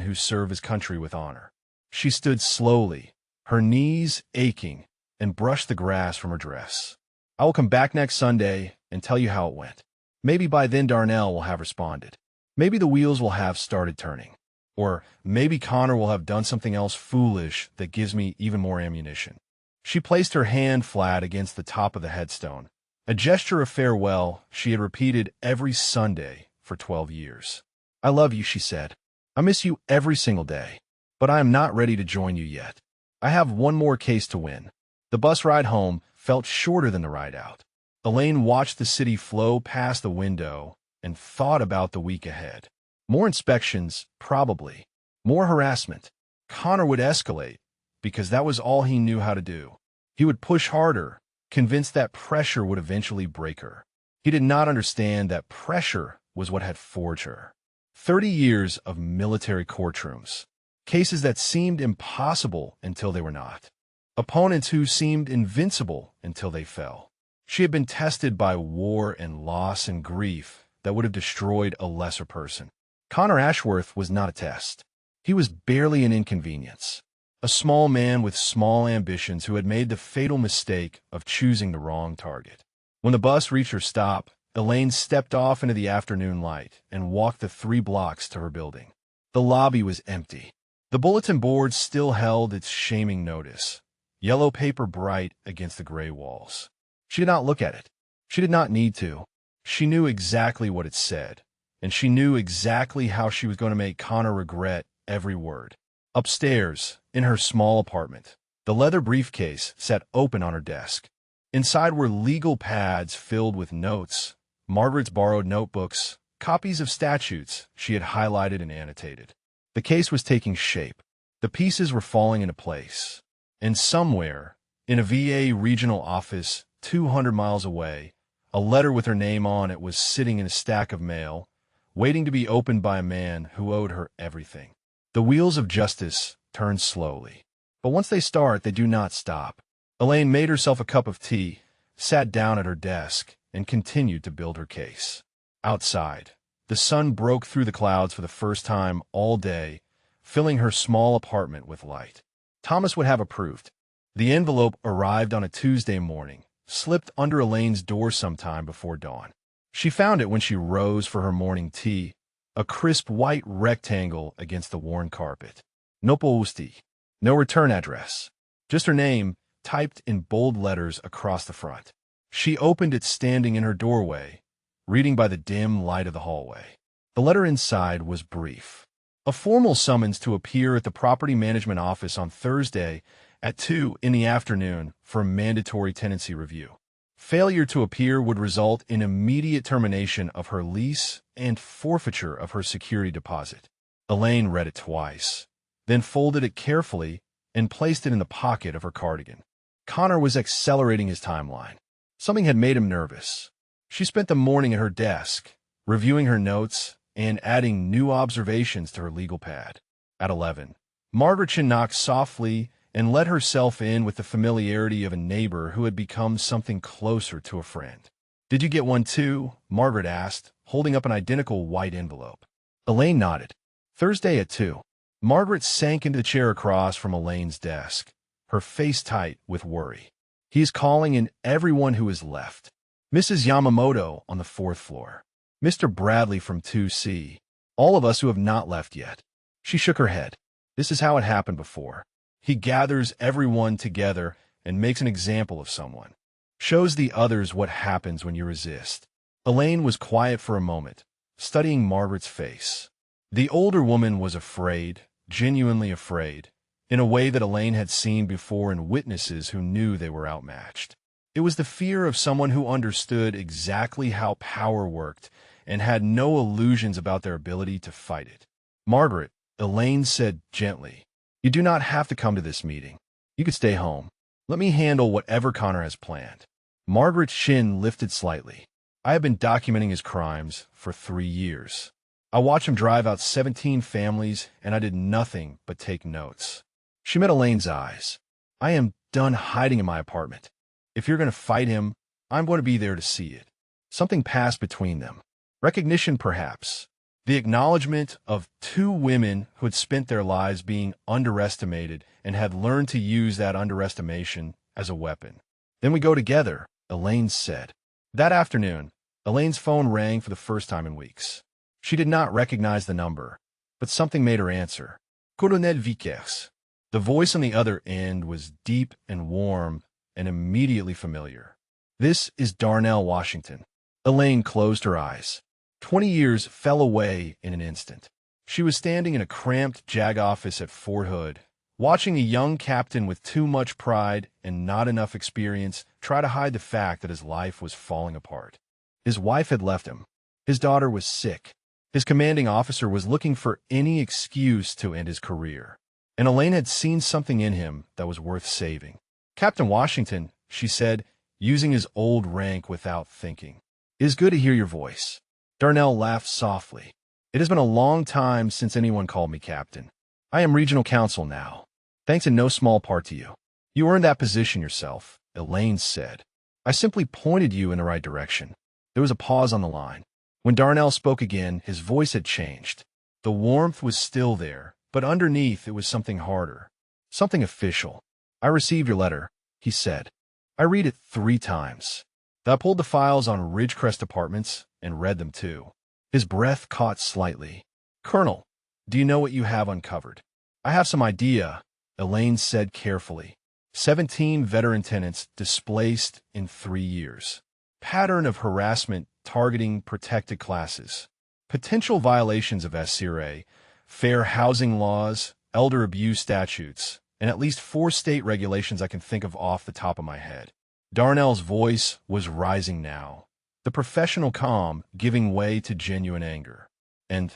Speaker 1: who served his country with honor. She stood slowly, her knees aching, and brushed the grass from her dress. I will come back next Sunday and tell you how it went. Maybe by then Darnell will have responded. Maybe the wheels will have started turning. Or maybe Connor will have done something else foolish that gives me even more ammunition. She placed her hand flat against the top of the headstone, a gesture of farewell she had repeated every Sunday for 12 years. I love you, she said. I miss you every single day, but I am not ready to join you yet. I have one more case to win. The bus ride home felt shorter than the ride out. Elaine watched the city flow past the window and thought about the week ahead. More inspections, probably. More harassment. Connor would escalate, because that was all he knew how to do. He would push harder, convinced that pressure would eventually break her. He did not understand that pressure was what had forged her. 30 years of military courtrooms. Cases that seemed impossible until they were not. Opponents who seemed invincible until they fell. She had been tested by war and loss and grief that would have destroyed a lesser person. Connor Ashworth was not a test. He was barely an inconvenience. A small man with small ambitions who had made the fatal mistake of choosing the wrong target. When the bus reached her stop, Elaine stepped off into the afternoon light and walked the 3 blocks to her building. The lobby was empty. The bulletin board still held its shaming notice, yellow paper bright against the gray walls. She did not look at it. She did not need to. She knew exactly what it said, and she knew exactly how she was going to make Connor regret every word. Upstairs, in her small apartment, the leather briefcase sat open on her desk. Inside were legal pads filled with notes, Margaret's borrowed notebooks, copies of statutes she had highlighted and annotated. The case was taking shape. The pieces were falling into place. And somewhere, in a VA regional office 200 miles away, a letter with her name on it was sitting in a stack of mail, waiting to be opened by a man who owed her everything. The wheels of justice turn slowly. But once they start, they do not stop. Elaine made herself a cup of tea, sat down at her desk, and continued to build her case. Outside, the sun broke through the clouds for the first time all day, filling her small apartment with light. Thomas would have approved. The envelope arrived on a Tuesday morning, slipped under Elaine's door sometime before dawn. She found it when she rose for her morning tea, a crisp white rectangle against the worn carpet. No pousti, no return address, just her name typed in bold letters across the front. She opened it standing in her doorway, reading by the dim light of the hallway. The letter inside was brief. A formal summons to appear at the property management office on Thursday at 2 in the afternoon for a mandatory tenancy review. Failure to appear would result in immediate termination of her lease and forfeiture of her security deposit. Elaine read it twice, then folded it carefully and placed it in the pocket of her cardigan. Connor was accelerating his timeline. Something had made him nervous. She spent the morning at her desk, reviewing her notes and adding new observations to her legal pad. At 11, Margaret knocked softly and let herself in with the familiarity of a neighbor who had become something closer to a friend. Did you get one too? Margaret asked, holding up an identical white envelope. Elaine nodded. Thursday at 2. Margaret sank into the chair across from Elaine's desk, her face tight with worry. He is calling in everyone who is left. Mrs. Yamamoto on the 4th floor. Mr. Bradley from 2C. All of us who have not left yet. She shook her head. This is how it happened before. He gathers everyone together and makes an example of someone. Shows the others what happens when you resist. Elaine was quiet for a moment, studying Margaret's face. The older woman was afraid, genuinely afraid, in a way that Elaine had seen before in witnesses who knew they were outmatched. It was the fear of someone who understood exactly how power worked and had no illusions about their ability to fight it. Margaret, Elaine said gently, you do not have to come to this meeting. You could stay home. Let me handle whatever Connor has planned. Margaret's chin lifted slightly. I have been documenting his crimes for 3 years. I watched him drive out 17 families, and I did nothing but take notes. She met Elaine's eyes. I am done hiding in my apartment. If you're going to fight him, I'm going to be there to see it. Something passed between them. Recognition, perhaps. The acknowledgement of 2 women who had spent their lives being underestimated and had learned to use that underestimation as a weapon. Then we go together, Elaine said. That afternoon, Elaine's phone rang for the first time in weeks. She did not recognize the number, but something made her answer. Colonel Vickers. The voice on the other end was deep and warm and immediately familiar. This is Darnell Washington. Elaine closed her eyes. 20 years fell away in an instant. She was standing in a cramped JAG office at Fort Hood, watching a young captain with too much pride and not enough experience try to hide the fact that his life was falling apart. His wife had left him. His daughter was sick. His commanding officer was looking for any excuse to end his career. And Elaine had seen something in him that was worth saving. Captain Washington, she said, using his old rank without thinking. It is good to hear your voice. Darnell laughed softly. It has been a long time since anyone called me captain. I am regional counsel now, thanks in no small part to you. You earned that position yourself, Elaine said. I simply pointed you in the right direction. There was a pause on the line. When Darnell spoke again, his voice had changed. The warmth was still there, but underneath it was something harder, something official. I received your letter, he said. I read it 3 times. I pulled the files on Ridgecrest Apartments and read them too. His breath caught slightly. Colonel, do you know what you have uncovered? I have some idea, Elaine said carefully. 17 veteran tenants displaced in 3 years. Pattern of harassment targeting protected classes. Potential violations of SCRA, fair housing laws, elder abuse statutes, and at least 4 state regulations I can think of off the top of my head. Darnell's voice was rising now, the professional calm giving way to genuine anger. And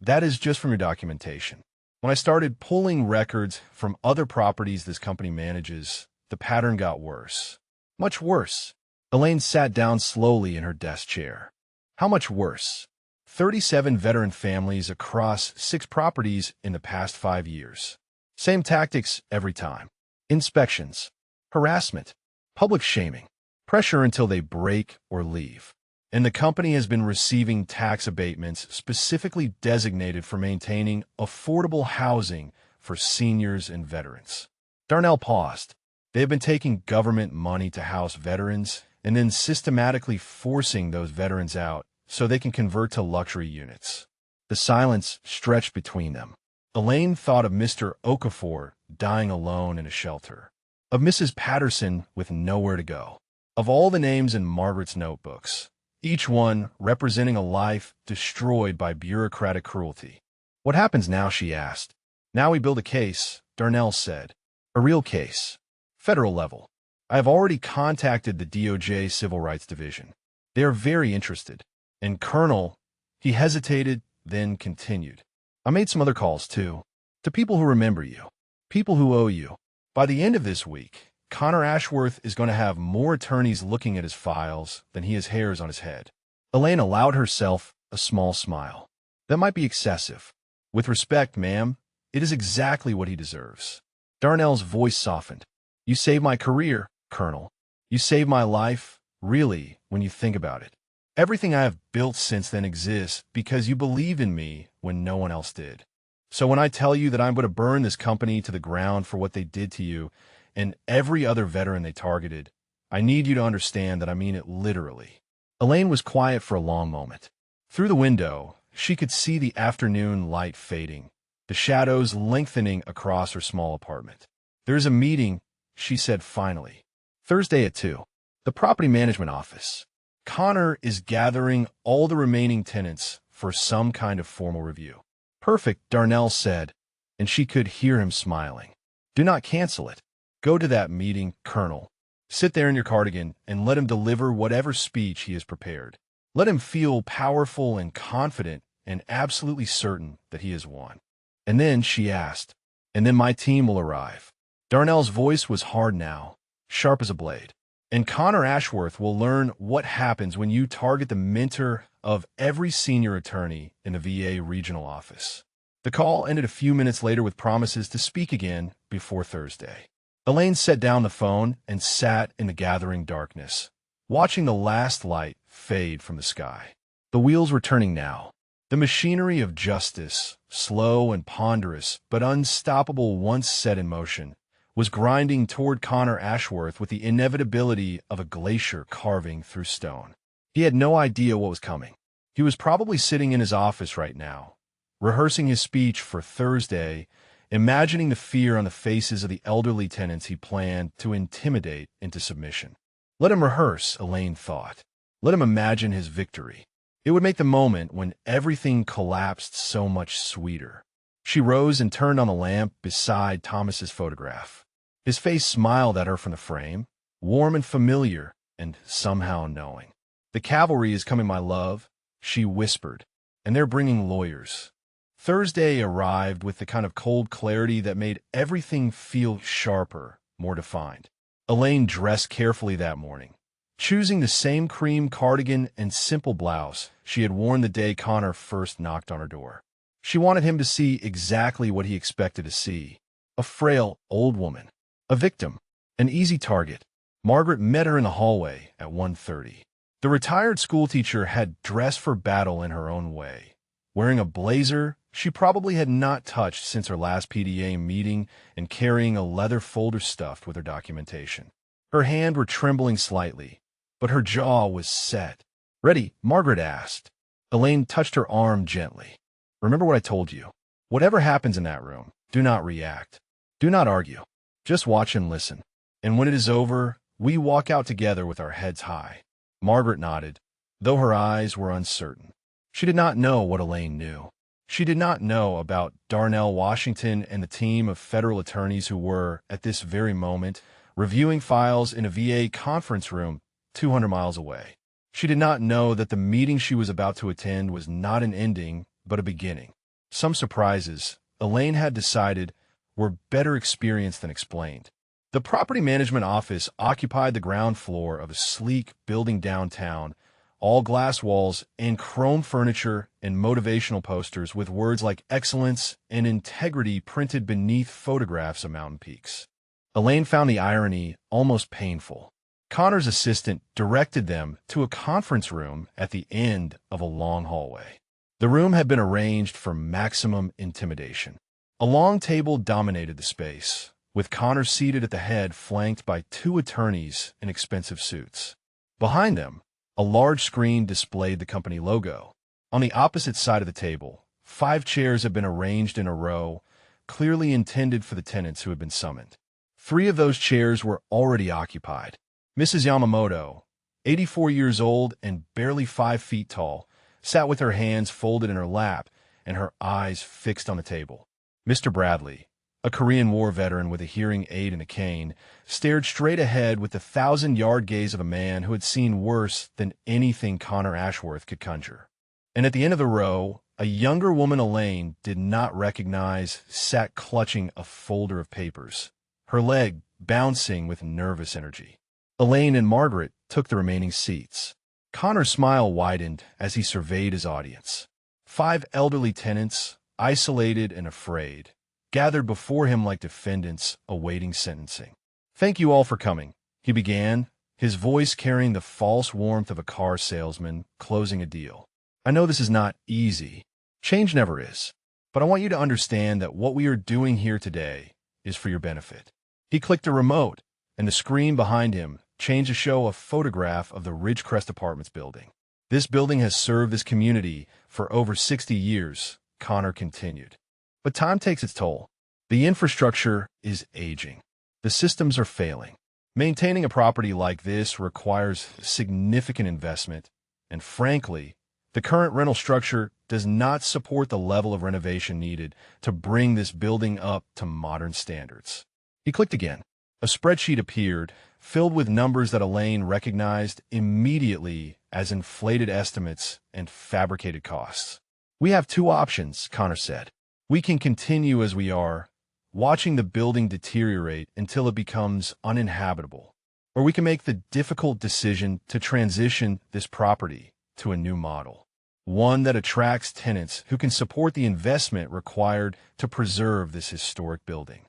Speaker 1: that is just from your documentation. When I started pulling records from other properties this company manages, the pattern got worse. Much worse. Elaine sat down slowly in her desk chair. How much worse? 37 veteran families across 6 properties in the past 5 years. Same tactics every time. Inspections, harassment, public shaming, pressure until they break or leave. And the company has been receiving tax abatements specifically designated for maintaining affordable housing for seniors and veterans. Darnell paused. They have been taking government money to house veterans and then systematically forcing those veterans out so they can convert to luxury units. The silence stretched between them. Elaine thought of Mr. Okafor dying alone in a shelter, of Mrs. Patterson with nowhere to go, of all the names in Margaret's notebooks, each one representing a life destroyed by bureaucratic cruelty. What happens now, she asked. Now we build a case, Darnell said. A real case. Federal level. I have already contacted the DOJ Civil Rights Division. They are very interested. And Colonel, he hesitated, then continued. I made some other calls, too, to people who remember you, people who owe you. By the end of this week, Connor Ashworth is going to have more attorneys looking at his files than he has hairs on his head. Elaine allowed herself a small smile. That might be excessive. With respect, ma'am, it is exactly what he deserves. Darnell's voice softened. You saved my career, Colonel. You saved my life, really, when you think about it. Everything I have built since then exists because you believe in me when no one else did. So when I tell you that I'm going to burn this company to the ground for what they did to you and every other veteran they targeted, I need you to understand that I mean it literally." Elaine was quiet for a long moment. Through the window, she could see the afternoon light fading, the shadows lengthening across her small apartment. "There's a meeting," she said finally. "Thursday at 2. The property management office. Connor is gathering all the remaining tenants for some kind of formal review." "Perfect," Darnell said, and she could hear him smiling. "Do not cancel it. Go to that meeting, Colonel. Sit there in your cardigan and let him deliver whatever speech he has prepared. Let him feel powerful and confident and absolutely certain that he has won." And then she asked, "And then my team will arrive." Darnell's voice was hard now, sharp as a blade. "And Connor Ashworth will learn what happens when you target the mentor of every senior attorney in the VA regional office." The call ended a few minutes later with promises to speak again before Thursday. Elaine set down the phone and sat in the gathering darkness, watching the last light fade from the sky. The wheels were turning now. The machinery of justice, slow and ponderous but unstoppable once set in motion, was grinding toward Connor Ashworth with the inevitability of a glacier carving through stone. He had no idea what was coming. He was probably sitting in his office right now, rehearsing his speech for Thursday, imagining the fear on the faces of the elderly tenants he planned to intimidate into submission. Let him rehearse, Elaine thought. Let him imagine his victory. It would make the moment when everything collapsed so much sweeter. She rose and turned on the lamp beside Thomas's photograph. His face smiled at her from the frame, warm and familiar, and somehow knowing. "The cavalry is coming, my love," she whispered, "and they're bringing lawyers." Thursday arrived with the kind of cold clarity that made everything feel sharper, more defined. Elaine dressed carefully that morning, choosing the same cream cardigan and simple blouse she had worn the day Connor first knocked on her door. She wanted him to see exactly what he expected to see: a frail, old woman. A victim, an easy target. Margaret met her in the hallway at 1:30. The retired schoolteacher had dressed for battle in her own way, wearing a blazer she probably had not touched since her last PDA meeting and carrying a leather folder stuffed with her documentation. Her hands were trembling slightly, but her jaw was set. "Ready?" Margaret asked. Elaine touched her arm gently. "Remember what I told you. Whatever happens in that room, do not react. Do not argue. Just watch and listen. And when it is over, we walk out together with our heads high." Margaret nodded, though her eyes were uncertain. She did not know what Elaine knew. She did not know about Darnell Washington and the team of federal attorneys who were, at this very moment, reviewing files in a VA conference room 200 miles away. She did not know that the meeting she was about to attend was not an ending, but a beginning. Some surprises, Elaine had decided, were better experienced than explained. The property management office occupied the ground floor of a sleek building downtown, all glass walls and chrome furniture and motivational posters with words like excellence and integrity printed beneath photographs of mountain peaks. Elaine found the irony almost painful. Connor's assistant directed them to a conference room at the end of a long hallway. The room had been arranged for maximum intimidation. A long table dominated the space, with Connor seated at the head flanked by two attorneys in expensive suits. Behind them, a large screen displayed the company logo. On the opposite side of the table, 5 chairs had been arranged in a row, clearly intended for the tenants who had been summoned. 3 of those chairs were already occupied. Mrs. Yamamoto, 84 years old and barely 5 feet tall, sat with her hands folded in her lap and her eyes fixed on the table. Mr. Bradley, a Korean War veteran with a hearing aid and a cane, stared straight ahead with the 1,000-yard gaze of a man who had seen worse than anything Connor Ashworth could conjure. And at the end of the row, a younger woman Elaine did not recognize sat clutching a folder of papers, her leg bouncing with nervous energy. Elaine and Margaret took the remaining seats. Connor's smile widened as he surveyed his audience. 5 elderly tenants, isolated and afraid, gathered before him like defendants awaiting sentencing. "Thank you all for coming," he began, his voice carrying the false warmth of a car salesman closing a deal. "I know this is not easy. Change never is. But I want you to understand that what we are doing here today is for your benefit." He clicked a remote, and the screen behind him changed to show a photograph of the Ridgecrest Apartments building. "This building has served this community for over 60 years, Connor continued. But time takes its toll. The infrastructure is aging. The systems are failing. Maintaining a property like this requires significant investment, and frankly, the current rental structure does not support the level of renovation needed to bring this building up to modern standards." He clicked again. A spreadsheet appeared, filled with numbers that Elaine recognized immediately as inflated estimates and fabricated costs. "We have two options," Connor said. "We can continue as we are, watching the building deteriorate until it becomes uninhabitable, or we can make the difficult decision to transition this property to a new model, one that attracts tenants who can support the investment required to preserve this historic building."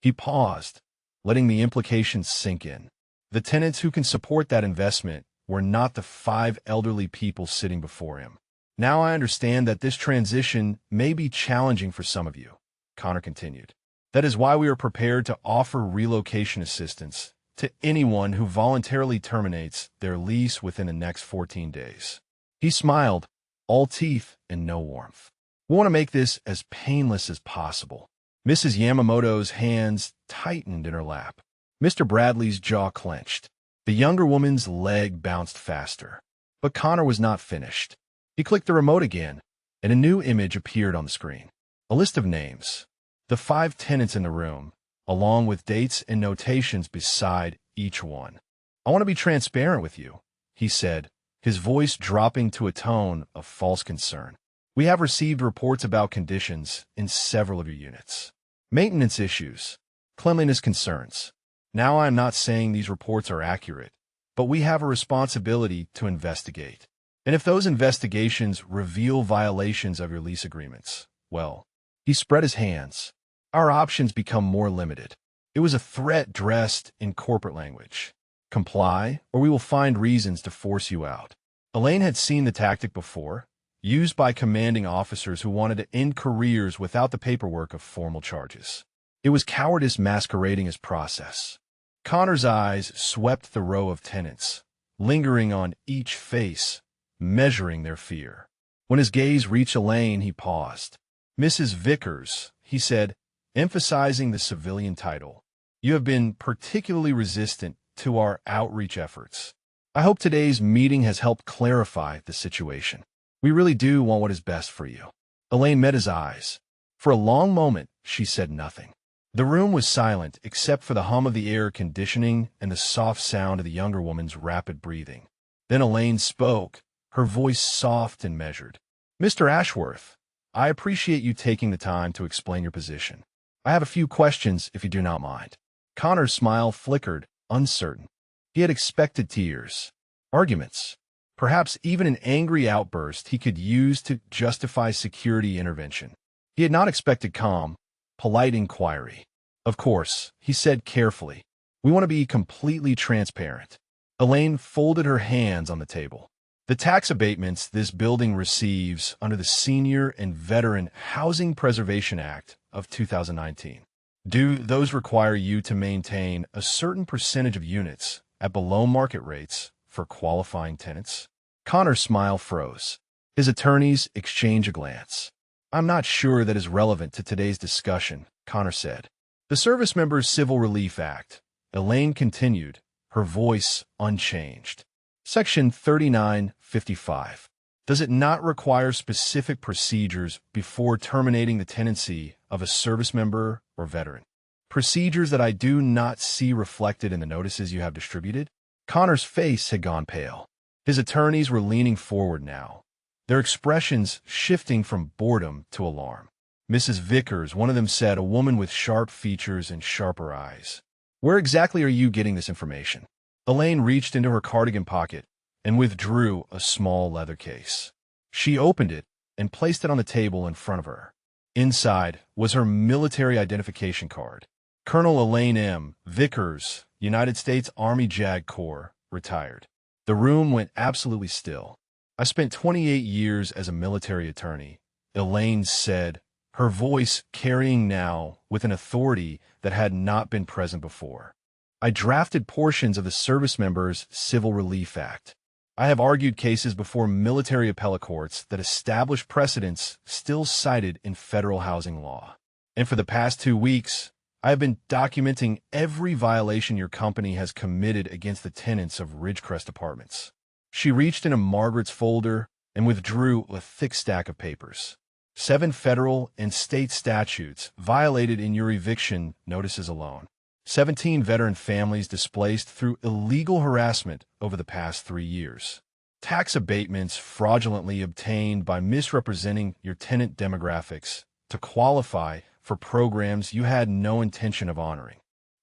Speaker 1: He paused, letting the implications sink in. The tenants who can support that investment were not the 5 elderly people sitting before him. "Now I understand that this transition may be challenging for some of you," Connor continued. "That is why we are prepared to offer relocation assistance to anyone who voluntarily terminates their lease within the next 14 days. He smiled, all teeth and no warmth. "We want to make this as painless as possible." Mrs. Yamamoto's hands tightened in her lap. Mr. Bradley's jaw clenched. The younger woman's leg bounced faster. But Connor was not finished. He clicked the remote again, and a new image appeared on the screen. A list of names. The 5 tenants in the room, along with dates and notations beside each one. "I want to be transparent with you," he said, his voice dropping to a tone of false concern. "We have received reports about conditions in several of your units. Maintenance issues, cleanliness concerns. Now I am not saying these reports are accurate, but we have a responsibility to investigate. And if those investigations reveal violations of your lease agreements, well," he spread his hands, "our options become more limited." It was a threat dressed in corporate language. "Comply, or we will find reasons to force you out." Elaine had seen the tactic before, used by commanding officers who wanted to end careers without the paperwork of formal charges. It was cowardice masquerading as process. Connor's eyes swept the row of tenants, lingering on each face, measuring their fear. When his gaze reached Elaine, he paused. "Mrs. Vickers," he said, emphasizing the civilian title, "you have been particularly resistant to our outreach efforts. I hope today's meeting has helped clarify the situation. We really do want what is best for you." Elaine met his eyes. For a long moment, she said nothing. The room was silent except for the hum of the air conditioning and the soft sound of the younger woman's rapid breathing. Then Elaine spoke, her voice soft and measured. "Mr. Ashworth, I appreciate you taking the time to explain your position. I have a few questions, if you do not mind." Connor's smile flickered, uncertain. He had expected tears, arguments, perhaps even an angry outburst he could use to justify security intervention. He had not expected calm, polite inquiry. "Of course," he said carefully. "We want to be completely transparent." Elaine folded her hands on the table. "The tax abatements this building receives under the Senior and Veteran Housing Preservation Act of 2019. Do those require you to maintain a certain percentage of units at below market rates for qualifying tenants?" Connor's smile froze. His attorneys exchanged a glance. "I'm not sure that is relevant to today's discussion," Connor said. "The Service Members Civil Relief Act," Elaine continued, her voice unchanged. "Section 3955. Does it not require specific procedures before terminating the tenancy of a service member or veteran? Procedures that I do not see reflected in the notices you have distributed?" Connor's face had gone pale. His attorneys were leaning forward now, their expressions shifting from boredom to alarm. "Mrs. Vickers," one of them said, a woman with sharp features and sharper eyes. "Where exactly are you getting this information?" Elaine reached into her cardigan pocket and withdrew a small leather case. She opened it and placed it on the table in front of her. Inside was her military identification card. "Colonel Elaine M. Vickers, United States Army JAG Corps, retired. The room went absolutely still. I spent 28 years as a military attorney, Elaine said, her voice carrying now with an authority that had not been present before. I drafted portions of the Service Members Civil Relief Act. I have argued cases before military appellate courts that establish precedents still cited in federal housing law. And for the past 2 weeks, I have been documenting every violation your company has committed against the tenants of Ridgecrest Apartments. She reached into Margaret's folder and withdrew a thick stack of papers. 7 federal and state statutes violated in your eviction notices alone. 17 veteran families displaced through illegal harassment over the past 3 years. Tax abatements fraudulently obtained by misrepresenting your tenant demographics to qualify for programs you had no intention of honoring.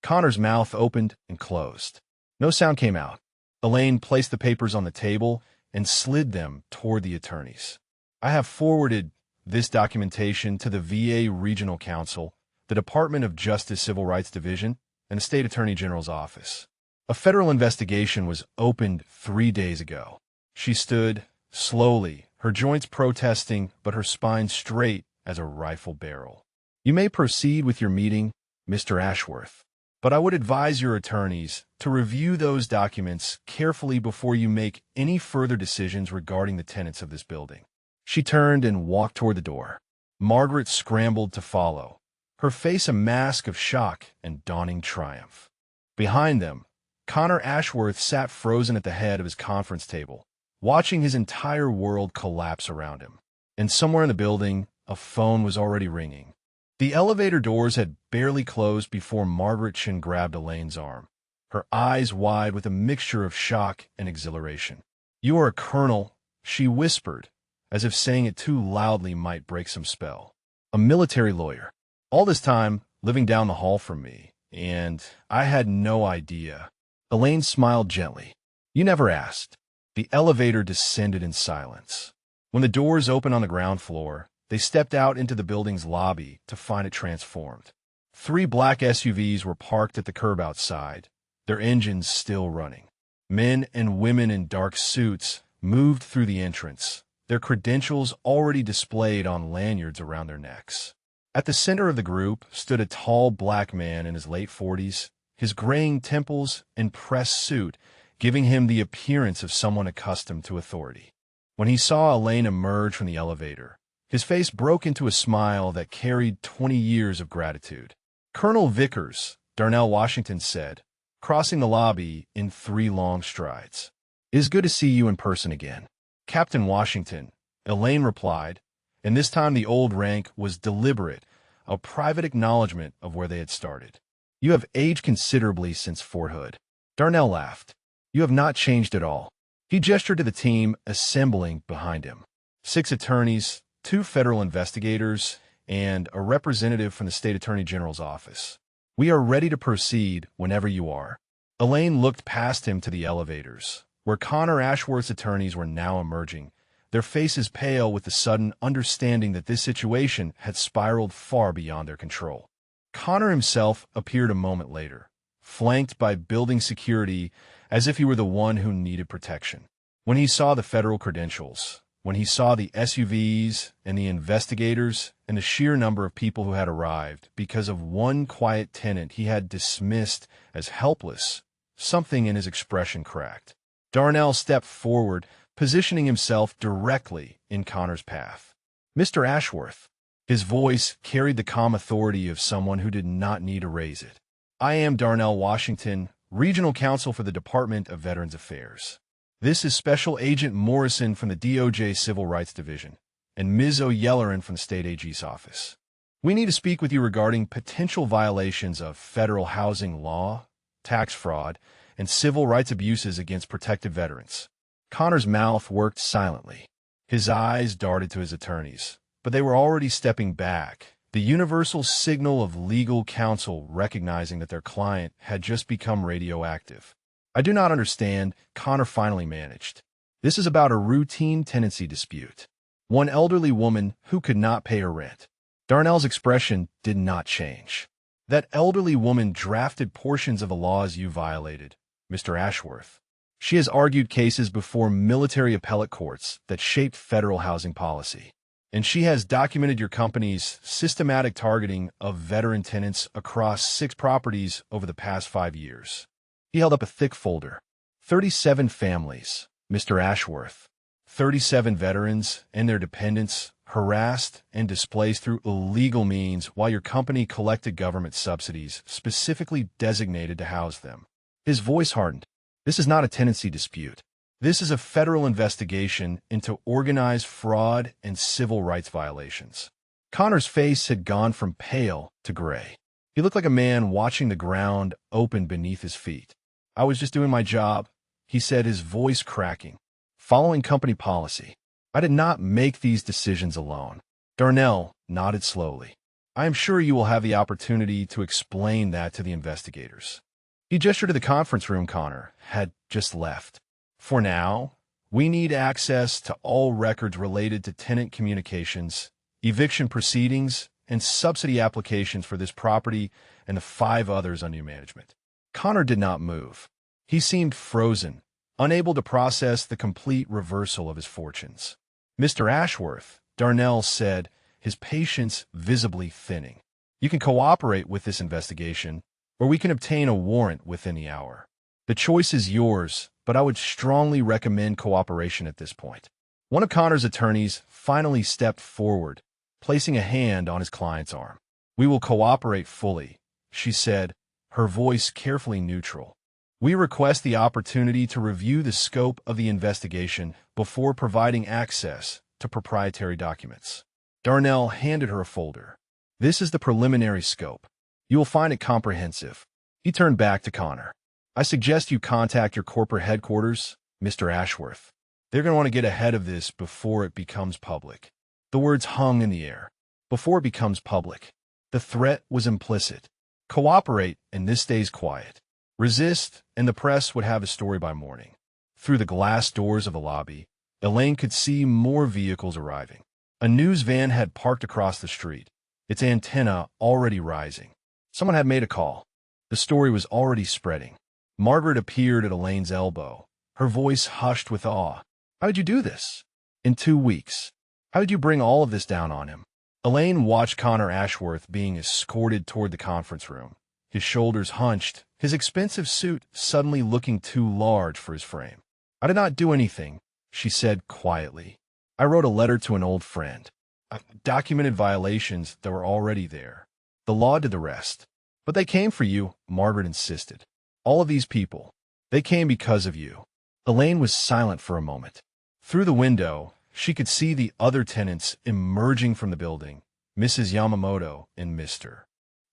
Speaker 1: Connor's mouth opened and closed. No sound came out. Elaine placed the papers on the table and slid them toward the attorneys. I have forwarded this documentation to the VA Regional Council, the Department of Justice Civil Rights Division, and the State Attorney General's office. A federal investigation was opened 3 days ago. She stood, slowly, her joints protesting, but her spine straight as a rifle barrel. You may proceed with your meeting, Mr. Ashworth, but I would advise your attorneys to review those documents carefully before you make any further decisions regarding the tenants of this building. She turned and walked toward the door. Margaret scrambled to follow, her face a mask of shock and dawning triumph. Behind them, Connor Ashworth sat frozen at the head of his conference table, watching his entire world collapse around him. And somewhere in the building, a phone was already ringing. The elevator doors had barely closed before Margaret Chin grabbed Elaine's arm, her eyes wide with a mixture of shock and exhilaration. "You are a colonel," she whispered, as if saying it too loudly might break some spell. "A military lawyer. All this time, living down the hall from me, and I had no idea." Elaine smiled gently. "You never asked." The elevator descended in silence. When the doors opened on the ground floor, they stepped out into the building's lobby to find it transformed. 3 black SUVs were parked at the curb outside, their engines still running. Men and women in dark suits moved through the entrance, their credentials already displayed on lanyards around their necks. At the center of the group stood a tall black man in his late 40s, his graying temples and pressed suit giving him the appearance of someone accustomed to authority. When he saw Elaine emerge from the elevator, his face broke into a smile that carried 20 years of gratitude. "Colonel Vickers," Darnell Washington said, crossing the lobby in 3 long strides. "It is good to see you in person again." "Captain Washington," Elaine replied, and this time the old rank was deliberate, a private acknowledgement of where they had started. "You have aged considerably since Fort Hood." Darnell laughed. "You have not changed at all." He gestured to the team assembling behind him. 6 attorneys, 2 federal investigators, and a representative from the State Attorney General's office. "We are ready to proceed whenever you are." Elaine looked past him to the elevators, where Connor Ashworth's attorneys were now emerging, their faces pale with the sudden understanding that this situation had spiraled far beyond their control. Connor himself appeared a moment later, flanked by building security as if he were the one who needed protection. When he saw the federal credentials, when he saw the SUVs and the investigators and the sheer number of people who had arrived because of one quiet tenant he had dismissed as helpless, something in his expression cracked. Darnell stepped forward, positioning himself directly in Connor's path. "Mr. Ashworth." His voice carried the calm authority of someone who did not need to raise it. "I am Darnell Washington, Regional Counsel for the Department of Veterans Affairs. This is Special Agent Morrison from the DOJ Civil Rights Division, and Ms. O'Yelleran from the State AG's office. We need to speak with you regarding potential violations of federal housing law, tax fraud, and civil rights abuses against protected veterans." Connor's mouth worked silently. His eyes darted to his attorneys, but they were already stepping back, the universal signal of legal counsel recognizing that their client had just become radioactive. "I do not understand," Connor finally managed. "This is about a routine tenancy dispute. One elderly woman who could not pay her rent." Darnell's expression did not change. "That elderly woman drafted portions of the laws you violated, Mr. Ashworth. She has argued cases before military appellate courts that shaped federal housing policy. And she has documented your company's systematic targeting of veteran tenants across 6 properties over the past 5 years. He held up a thick folder. 37 families, Mr. Ashworth. 37 veterans and their dependents harassed and displaced through illegal means while your company collected government subsidies specifically designated to house them. His voice hardened. This is not a tenancy dispute. This is a federal investigation into organized fraud and civil rights violations. Connor's face had gone from pale to gray. He looked like a man watching the ground open beneath his feet. I was just doing my job, he said, his voice cracking. Following company policy. I did not make these decisions alone. Darnell nodded slowly. I am sure you will have the opportunity to explain that to the investigators. He gestured to the conference room Connor had just left. For now, we need access to all records related to tenant communications, eviction proceedings, and subsidy applications for this property and the 5 others under your management. Connor did not move. He seemed frozen, unable to process the complete reversal of his fortunes. Mr. Ashworth, Darnell said, his patience visibly thinning. You can cooperate with this investigation, or we can obtain a warrant within the hour. The choice is yours, but I would strongly recommend cooperation at this point. One of Connor's attorneys finally stepped forward, placing a hand on his client's arm. We will cooperate fully, she said, her voice carefully neutral. We request the opportunity to review the scope of the investigation before providing access to proprietary documents. Darnell handed her a folder. This is the preliminary scope. You will find it comprehensive. He turned back to Connor. I suggest you contact your corporate headquarters, Mr. Ashworth. They're going to want to get ahead of this before it becomes public. The words hung in the air. Before it becomes public. The threat was implicit. Cooperate, and this stays quiet. Resist, and the press would have a story by morning. Through the glass doors of the lobby, Elaine could see more vehicles arriving. A news van had parked across the street, its antenna already rising. Someone had made a call. The story was already spreading. Margaret appeared at Elaine's elbow, her voice hushed with awe. How did you do this? In 2 weeks. How did you bring all of this down on him? Elaine watched Connor Ashworth being escorted toward the conference room, his shoulders hunched, his expensive suit suddenly looking too large for his frame. I did not do anything, she said quietly. I wrote a letter to an old friend. I documented violations that were already there. The law did the rest. But they came for you, Margaret insisted. All of these people, they came because of you. Elaine was silent for a moment. Through the window, she could see the other tenants emerging from the building, Mrs. Yamamoto and Mr.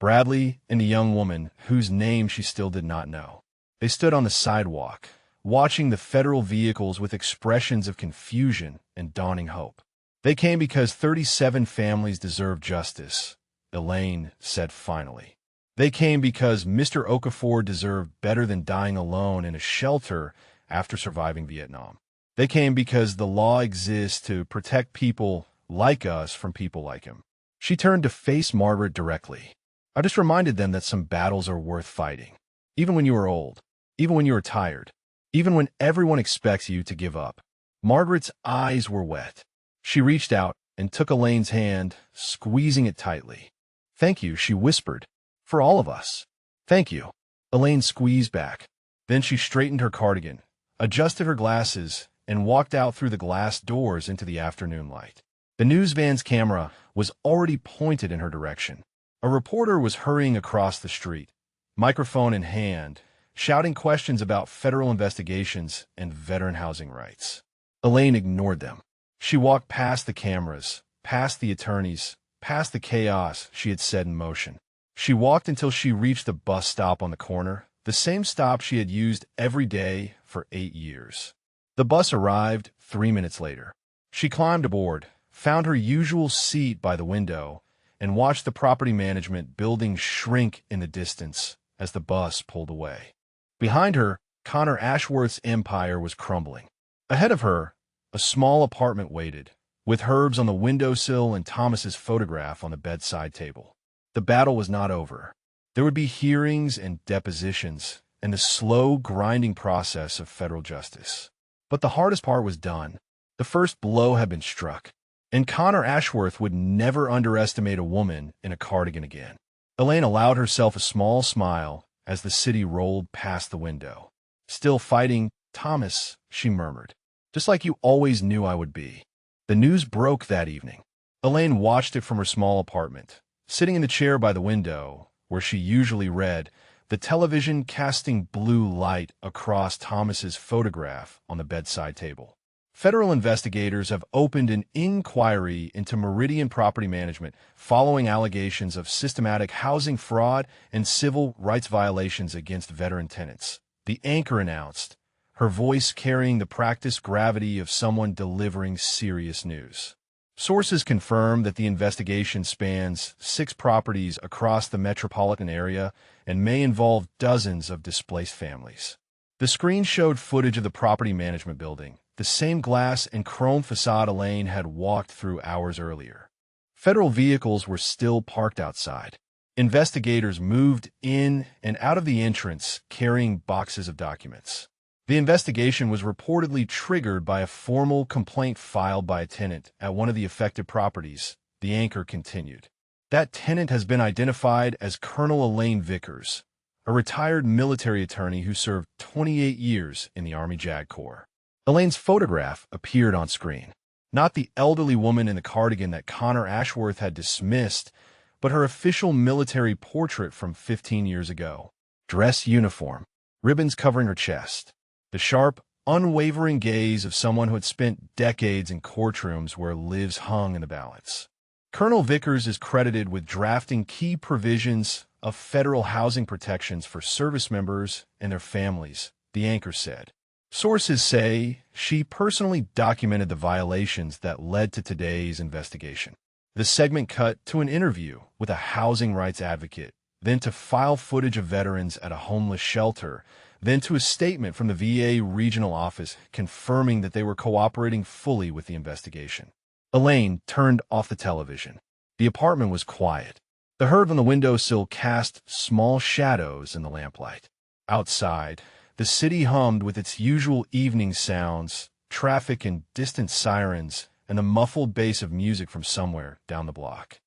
Speaker 1: Bradley and a young woman whose name she still did not know. They stood on the sidewalk, watching the federal vehicles with expressions of confusion and dawning hope. They came because 37 families deserve justice, Elaine said finally. They came because Mr. Okafor deserved better than dying alone in a shelter after surviving Vietnam. They came because the law exists to protect people like us from people like him. She turned to face Margaret directly. I just reminded them that some battles are worth fighting. Even when you are old, even when you are tired, even when everyone expects you to give up. Margaret's eyes were wet. She reached out and took Elaine's hand, squeezing it tightly. Thank you, she whispered. For all of us. Thank you. Elaine squeezed back. Then she straightened her cardigan, adjusted her glasses, and walked out through the glass doors into the afternoon light. The news van's camera was already pointed in her direction. A reporter was hurrying across the street, microphone in hand, shouting questions about federal investigations and veteran housing rights. Elaine ignored them. She walked past the cameras, past the attorneys, past the chaos she had set in motion. She walked until she reached the bus stop on the corner, the same stop she had used every day for 8 years. The bus arrived 3 minutes later. She climbed aboard, found her usual seat by the window, and watched the property management building shrink in the distance as the bus pulled away. Behind her, Connor Ashworth's empire was crumbling. Ahead of her, a small apartment waited, with herbs on the windowsill and Thomas's photograph on the bedside table. The battle was not over. There would be hearings and depositions, and the slow, grinding process of federal justice. But the hardest part was done. The first blow had been struck, and Connor Ashworth would never underestimate a woman in a cardigan again. Elaine allowed herself a small smile as the city rolled past the window. "Still fighting, Thomas," she murmured. "Just like you always knew I would be." The news broke that evening. Elaine watched it from her small apartment, sitting in the chair by the window, where she usually read, the television casting blue light across Thomas's photograph on the bedside table. Federal investigators have opened an inquiry into Meridian Property Management following allegations of systematic housing fraud and civil rights violations against veteran tenants, the anchor announced, her voice carrying the practiced gravity of someone delivering serious news. Sources confirm that the investigation spans 6 properties across the metropolitan area and may involve dozens of displaced families. The screen showed footage of the property management building, the same glass and chrome facade Elaine had walked through hours earlier. Federal vehicles were still parked outside. Investigators moved in and out of the entrance carrying boxes of documents. The investigation was reportedly triggered by a formal complaint filed by a tenant at one of the affected properties, the anchor continued. That tenant has been identified as Colonel Elaine Vickers, a retired military attorney who served 28 years in the Army JAG Corps. Elaine's photograph appeared on screen. Not the elderly woman in the cardigan that Connor Ashworth had dismissed, but her official military portrait from 15 years ago. Dress uniform, ribbons covering her chest. The sharp, unwavering gaze of someone who had spent decades in courtrooms where lives hung in the balance. Colonel Vickers is credited with drafting key provisions of federal housing protections for service members and their families, the anchor said. Sources say she personally documented the violations that led to today's investigation. The segment cut to an interview with a housing rights advocate, then to file footage of veterans at a homeless shelter, then to a statement from the VA regional office confirming that they were cooperating fully with the investigation. Elaine turned off the television. The apartment was quiet. The herd on the windowsill cast small shadows in the lamplight. Outside, the city hummed with its usual evening sounds, traffic and distant sirens, and the muffled bass of music from somewhere down the block.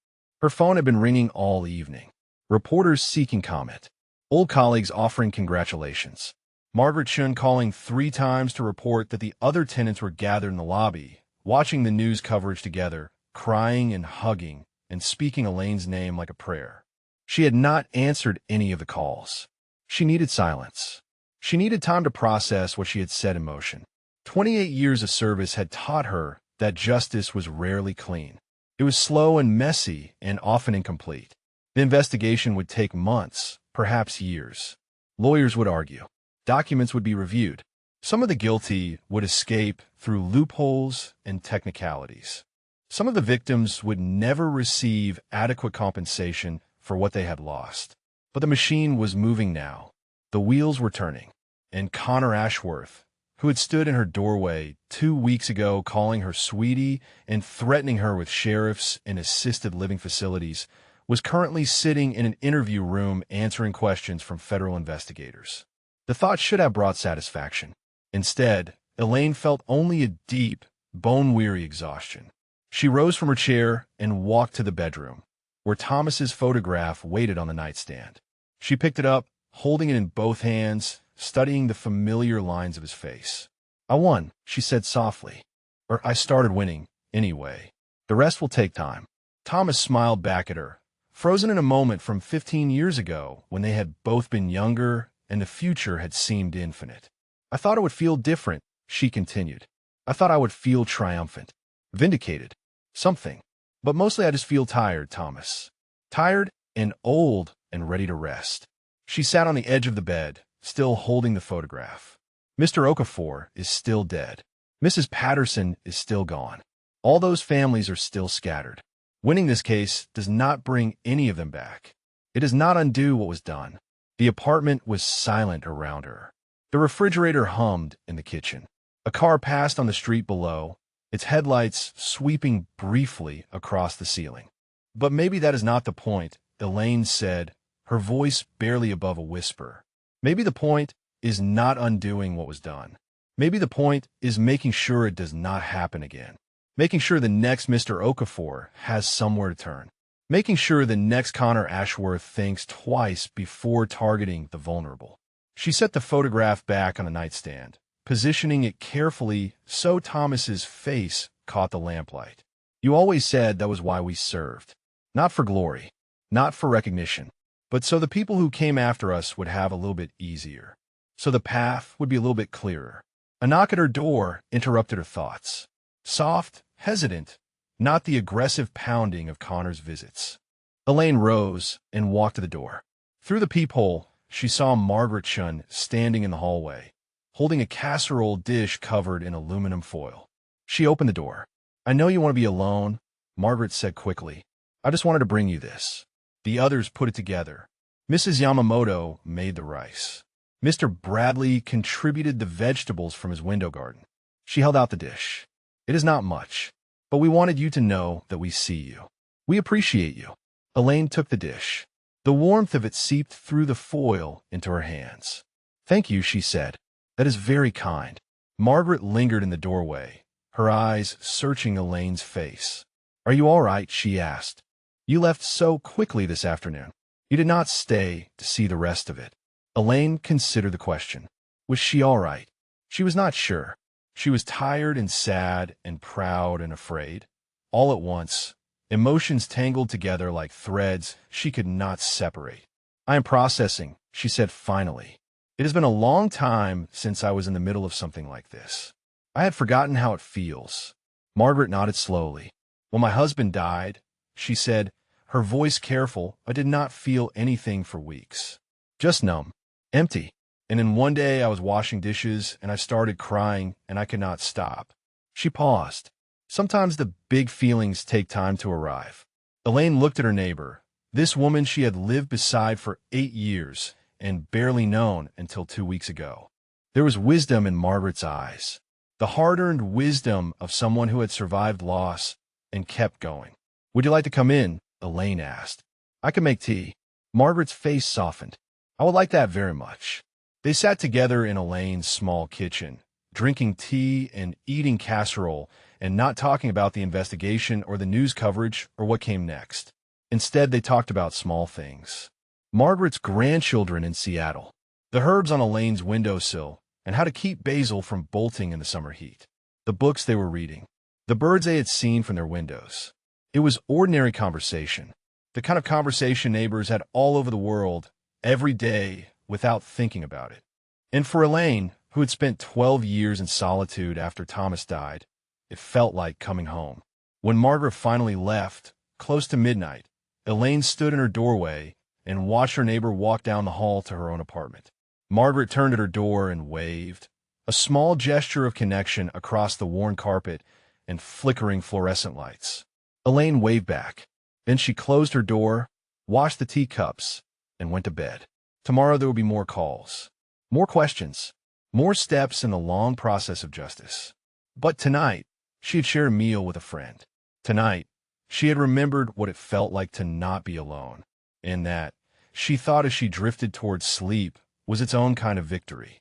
Speaker 1: Her phone had been ringing all evening. Reporters seeking comment. Old colleagues offering congratulations. Margaret Chun calling 3 times to report that the other tenants were gathered in the lobby, watching the news coverage together, crying and hugging, and speaking Elaine's name like a prayer. She had not answered any of the calls. She needed silence. She needed time to process what she had set in motion. 28 years of service had taught her that justice was rarely clean. It was slow and messy and often incomplete. The investigation would take months, perhaps years. Lawyers would argue. Documents would be reviewed. Some of the guilty would escape through loopholes and technicalities. Some of the victims would never receive adequate compensation for what they had lost. But the machine was moving now. The wheels were turning. And Connor Ashworth, who had stood in her doorway 2 weeks ago calling her sweetie and threatening her with sheriffs and assisted living facilities, was currently sitting in an interview room answering questions from federal investigators. The thought should have brought satisfaction. Instead, Elaine felt only a deep, bone-weary exhaustion. She rose from her chair and walked to the bedroom, where Thomas's photograph waited on the nightstand. She picked it up, holding it in both hands, studying the familiar lines of his face. "I won," she said softly. "Or I started winning, anyway. The rest will take time." Thomas smiled back at her, frozen in a moment from 15 years ago when they had both been younger and the future had seemed infinite. "I thought it would feel different," she continued. "I thought I would feel triumphant, vindicated, something. But mostly I just feel tired, Thomas. Tired and old and ready to rest." She sat on the edge of the bed, still holding the photograph. Mr. Okafor is still dead. Mrs. Patterson is still gone. All those families are still scattered. Winning this case does not bring any of them back. It does not undo what was done. The apartment was silent around her. The refrigerator hummed in the kitchen. A car passed on the street below, its headlights sweeping briefly across the ceiling. "But maybe that is not the point," Elaine said, her voice barely above a whisper. Maybe the point is not undoing what was done. Maybe the point is making sure it does not happen again. Making sure the next Mr. Okafor has somewhere to turn. Making sure the next Connor Ashworth thinks twice before targeting the vulnerable. She set the photograph back on the nightstand, positioning it carefully so Thomas's face caught the lamplight. You always said that was why we served. Not for glory, not for recognition, but so the people who came after us would have a little bit easier. So the path would be a little bit clearer. A knock at her door interrupted her thoughts. Soft, hesitant, not the aggressive pounding of Connor's visits. Elaine rose and walked to the door. Through the peephole, she saw Margaret Shun standing in the hallway, holding a casserole dish covered in aluminum foil. She opened the door. "I know you want to be alone," Margaret said quickly. "I just wanted to bring you this." The others put it together. Mrs. Yamamoto made the rice. Mr. Bradley contributed the vegetables from his window garden. She held out the dish. "It is not much, but we wanted you to know that we see you. We appreciate you." Elaine took the dish. The warmth of it seeped through the foil into her hands. "Thank you," she said. "That is very kind." Margaret lingered in the doorway, her eyes searching Elaine's face. "Are you all right?" she asked. "You left so quickly this afternoon. You did not stay to see the rest of it." Elaine considered the question. Was she all right? She was not sure. She was tired and sad and proud and afraid. All at once, emotions tangled together like threads she could not separate. "I am processing," she said finally. "It has been a long time since I was in the middle of something like this. I had forgotten how it feels." Margaret nodded slowly. "When my husband died," she said, her voice careful, "I did not feel anything for weeks. Just numb. Empty. And then one day I was washing dishes and I started crying and I could not stop." She paused. Sometimes the big feelings take time to arrive. Elaine looked at her neighbor, this woman she had lived beside for 8 years and barely known until 2 weeks ago. There was wisdom in Margaret's eyes, the hard-earned wisdom of someone who had survived loss and kept going. "Would you like to come in?" Elaine asked. "I can make tea." Margaret's face softened. "I would like that very much." They sat together in Elaine's small kitchen, drinking tea and eating casserole and not talking about the investigation or the news coverage or what came next. Instead, they talked about small things. Margaret's grandchildren in Seattle, the herbs on Elaine's windowsill, and how to keep basil from bolting in the summer heat. The books they were reading, the birds they had seen from their windows. It was ordinary conversation, the kind of conversation neighbors had all over the world, every day, without thinking about it. And for Elaine, who had spent 12 years in solitude after Thomas died, it felt like coming home. When Margaret finally left, close to midnight, Elaine stood in her doorway and watched her neighbor walk down the hall to her own apartment. Margaret turned at her door and waved, a small gesture of connection across the worn carpet and flickering fluorescent lights. Elaine waved back. Then she closed her door, washed the teacups, and went to bed. Tomorrow there would be more calls, more questions, more steps in the long process of justice. But tonight, she had shared a meal with a friend. Tonight, she had remembered what it felt like to not be alone, and that, she thought as she drifted towards sleep, was its own kind of victory.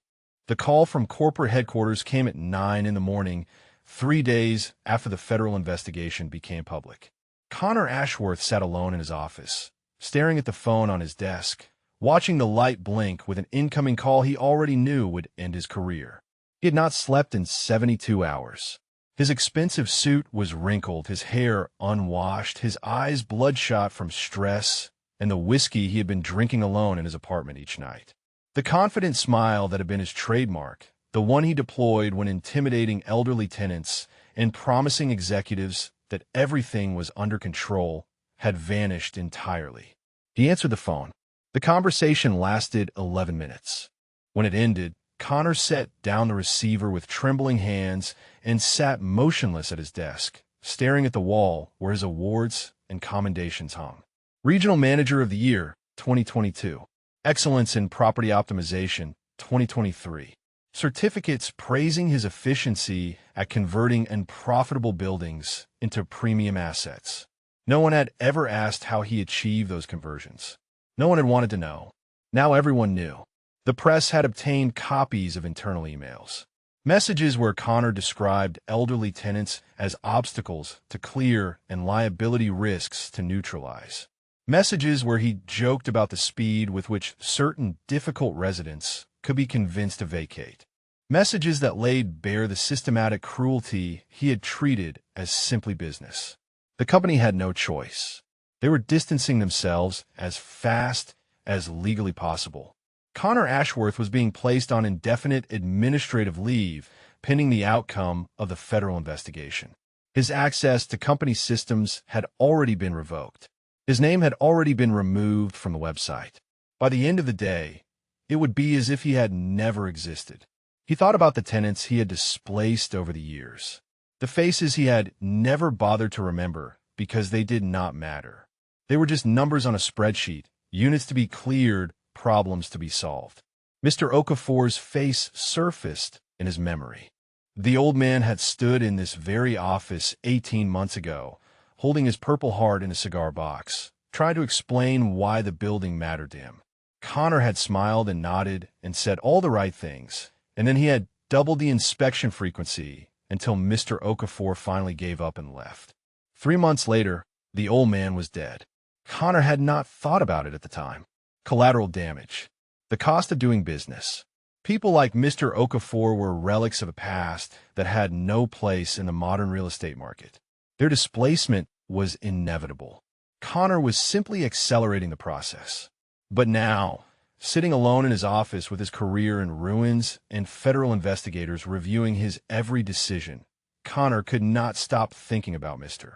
Speaker 1: The call from corporate headquarters came at 9 in the morning, 3 days after the federal investigation became public. Connor Ashworth sat alone in his office, staring at the phone on his desk, watching the light blink with an incoming call he already knew would end his career. He had not slept in 72 hours. His expensive suit was wrinkled, his hair unwashed, his eyes bloodshot from stress and the whiskey he had been drinking alone in his apartment each night. The confident smile that had been his trademark, the one he deployed when intimidating elderly tenants and promising executives that everything was under control, had vanished entirely. He answered the phone. The conversation lasted 11 minutes. When it ended, Connor set down the receiver with trembling hands and sat motionless at his desk, staring at the wall where his awards and commendations hung. Regional Manager of the Year, 2022. Excellence in Property Optimization, 2023. Certificates praising his efficiency at converting unprofitable buildings into premium assets. No one had ever asked how he achieved those conversions. No one had wanted to know. Now everyone knew. The press had obtained copies of internal emails. Messages where Connor described elderly tenants as obstacles to clear and liability risks to neutralize. Messages where he joked about the speed with which certain difficult residents could be convinced to vacate. Messages that laid bare the systematic cruelty he had treated as simply business. The company had no choice. They were distancing themselves as fast as legally possible. Connor Ashworth was being placed on indefinite administrative leave pending the outcome of the federal investigation. His access to company systems had already been revoked. His name had already been removed from the website. By the end of the day, it would be as if he had never existed. He thought about the tenants he had displaced over the years, the faces he had never bothered to remember because they did not matter. They were just numbers on a spreadsheet, units to be cleared, problems to be solved. Mr. Okafor's face surfaced in his memory. The old man had stood in this very office 18 months ago, holding his Purple Heart in a cigar box, trying to explain why the building mattered to him. Connor had smiled and nodded and said all the right things, and then he had doubled the inspection frequency until Mr. Okafor finally gave up and left. 3 months later, the old man was dead. Connor had not thought about it at the time. Collateral damage. The cost of doing business. People like Mr. Okafor were relics of a past that had no place in the modern real estate market. Their displacement was inevitable. Connor was simply accelerating the process. But now, sitting alone in his office with his career in ruins and federal investigators reviewing his every decision, Connor could not stop thinking about Mr.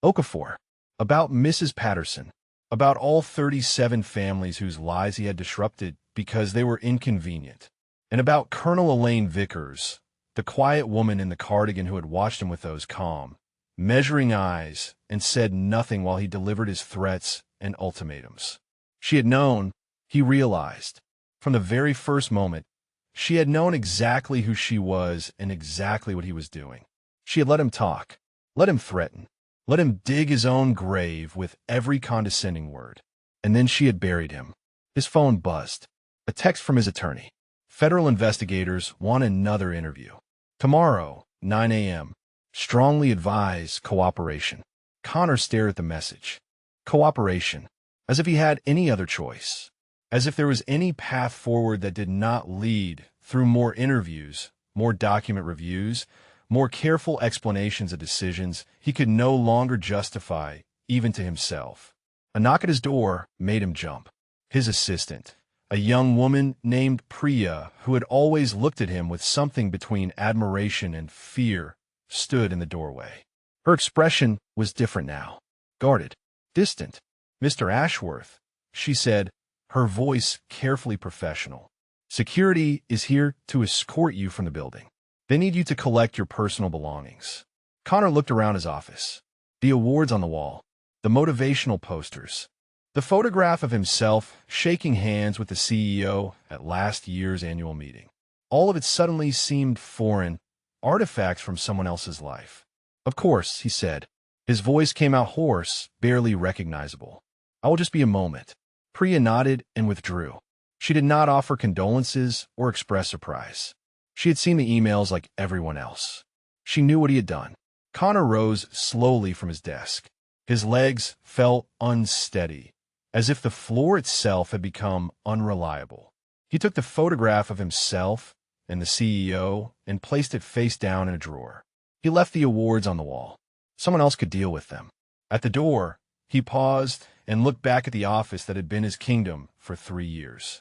Speaker 1: Okafor, about Mrs. Patterson, about all 37 families whose lives he had disrupted because they were inconvenient, and about Colonel Elaine Vickers, the quiet woman in the cardigan who had watched him with those calm, measuring eyes and said nothing while he delivered his threats and ultimatums. She had known, he realized, from the very first moment, she had known exactly who she was and exactly what he was doing. She had let him talk, let him threaten, let him dig his own grave with every condescending word. And then she had buried him. His phone buzzed. A text from his attorney. Federal investigators want another interview. Tomorrow, 9 a.m. Strongly advise cooperation. Connor stared at the message. Cooperation. As if he had any other choice. As if there was any path forward that did not lead through more interviews, more document reviews, more careful explanations of decisions he could no longer justify, even to himself. A knock at his door made him jump. His assistant, a young woman named Priya, who had always looked at him with something between admiration and fear, stood in the doorway. Her expression was different now. Guarded. Distant. Mr. Ashworth, she said, her voice carefully professional. Security is here to escort you from the building. They need you to collect your personal belongings. Connor looked around his office. The awards on the wall. The motivational posters. The photograph of himself shaking hands with the CEO at last year's annual meeting. All of it suddenly seemed foreign, artifacts from someone else's life. Of course, he said. His voice came out hoarse, barely recognizable. I will just be a moment. Priya nodded and withdrew. She did not offer condolences or express surprise. She had seen the emails like everyone else. She knew what he had done. Connor rose slowly from his desk. His legs felt unsteady, as if the floor itself had become unreliable. He took the photograph of himself and the CEO and placed it face down in a drawer. He left the awards on the wall. Someone else could deal with them. At the door, he paused and looked back at the office that had been his kingdom for 3 years.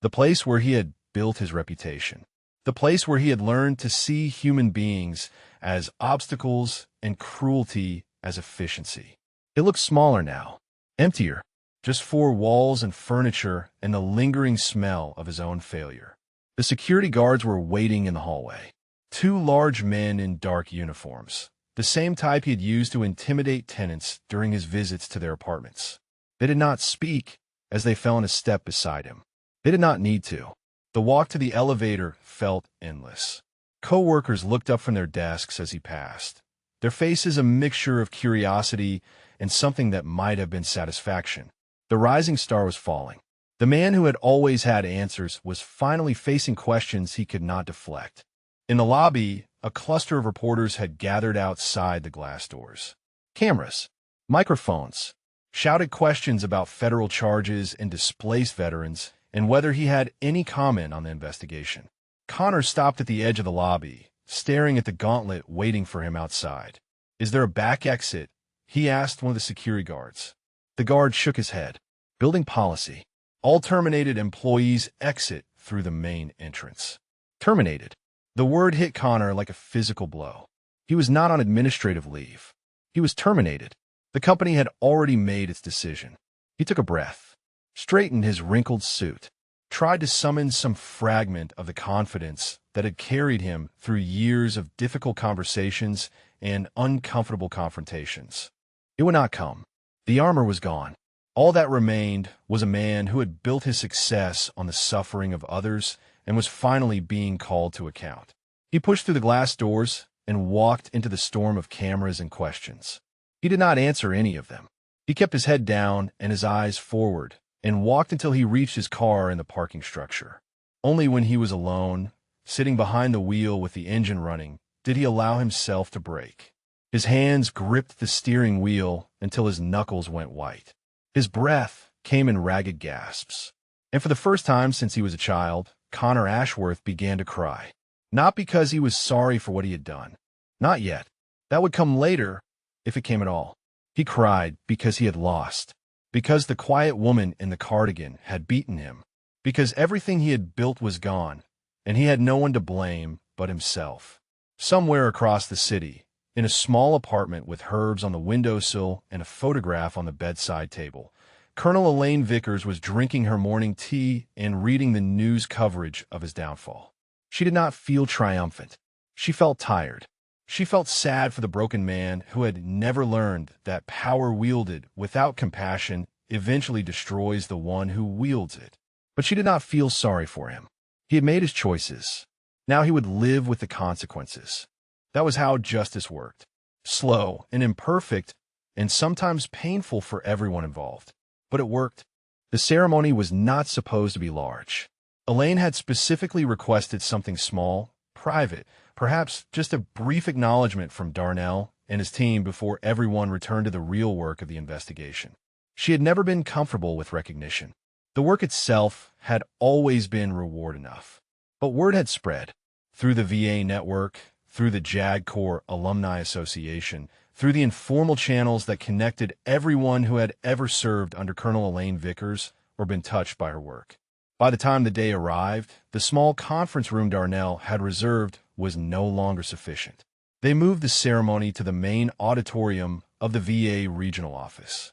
Speaker 1: The place where he had built his reputation. The place where he had learned to see human beings as obstacles and cruelty as efficiency. It looked smaller now, emptier, just 4 walls and furniture and the lingering smell of his own failure. The security guards were waiting in the hallway. 2 large men in dark uniforms, the same type he had used to intimidate tenants during his visits to their apartments. They did not speak as they fell in a step beside him. They did not need to. The walk to the elevator felt endless. Co-workers looked up from their desks as he passed, their faces a mixture of curiosity and something that might have been satisfaction. The rising star was falling. The man who had always had answers was finally facing questions he could not deflect. In the lobby, a cluster of reporters had gathered outside the glass doors. Cameras, microphones, shouted questions about federal charges and displaced veterans and whether he had any comment on the investigation. Connor stopped at the edge of the lobby, staring at the gauntlet waiting for him outside. "Is there a back exit?" he asked one of the security guards. The guard shook his head. "Building policy. All terminated employees exit through the main entrance." Terminated. The word hit Connor like a physical blow. He was not on administrative leave. He was terminated. The company had already made its decision. He took a breath, straightened his wrinkled suit, tried to summon some fragment of the confidence that had carried him through years of difficult conversations and uncomfortable confrontations. It would not come. The armor was gone. All that remained was a man who had built his success on the suffering of others and was finally being called to account. He pushed through the glass doors and walked into the storm of cameras and questions. He did not answer any of them. He kept his head down and his eyes forward and walked until he reached his car in the parking structure. Only when he was alone, sitting behind the wheel with the engine running, did he allow himself to brake. His hands gripped the steering wheel until his knuckles went white. His breath came in ragged gasps. And for the first time since he was a child, Connor Ashworth began to cry. Not because he was sorry for what he had done. Not yet. That would come later, if it came at all. He cried because he had lost. Because the quiet woman in the cardigan had beaten him. Because everything he had built was gone, and he had no one to blame but himself. Somewhere across the city, in a small apartment with herbs on the windowsill and a photograph on the bedside table, Colonel Elaine Vickers was drinking her morning tea and reading the news coverage of his downfall. She did not feel triumphant. She felt tired. She felt sad for the broken man who had never learned that power wielded without compassion eventually destroys the one who wields it. But she did not feel sorry for him. He had made his choices. Now he would live with the consequences. That was how justice worked. Slow and imperfect, and sometimes painful for everyone involved. But it worked. The ceremony was not supposed to be large. Elaine had specifically requested something small, private, perhaps just a brief acknowledgement from Darnell and his team before everyone returned to the real work of the investigation. She had never been comfortable with recognition. The work itself had always been reward enough. But word had spread. Through the VA network, through the JAG Corps Alumni Association, through the informal channels that connected everyone who had ever served under Colonel Elaine Vickers or been touched by her work. By the time the day arrived, the small conference room Darnell had reserved was no longer sufficient. They moved the ceremony to the main auditorium of the VA regional office.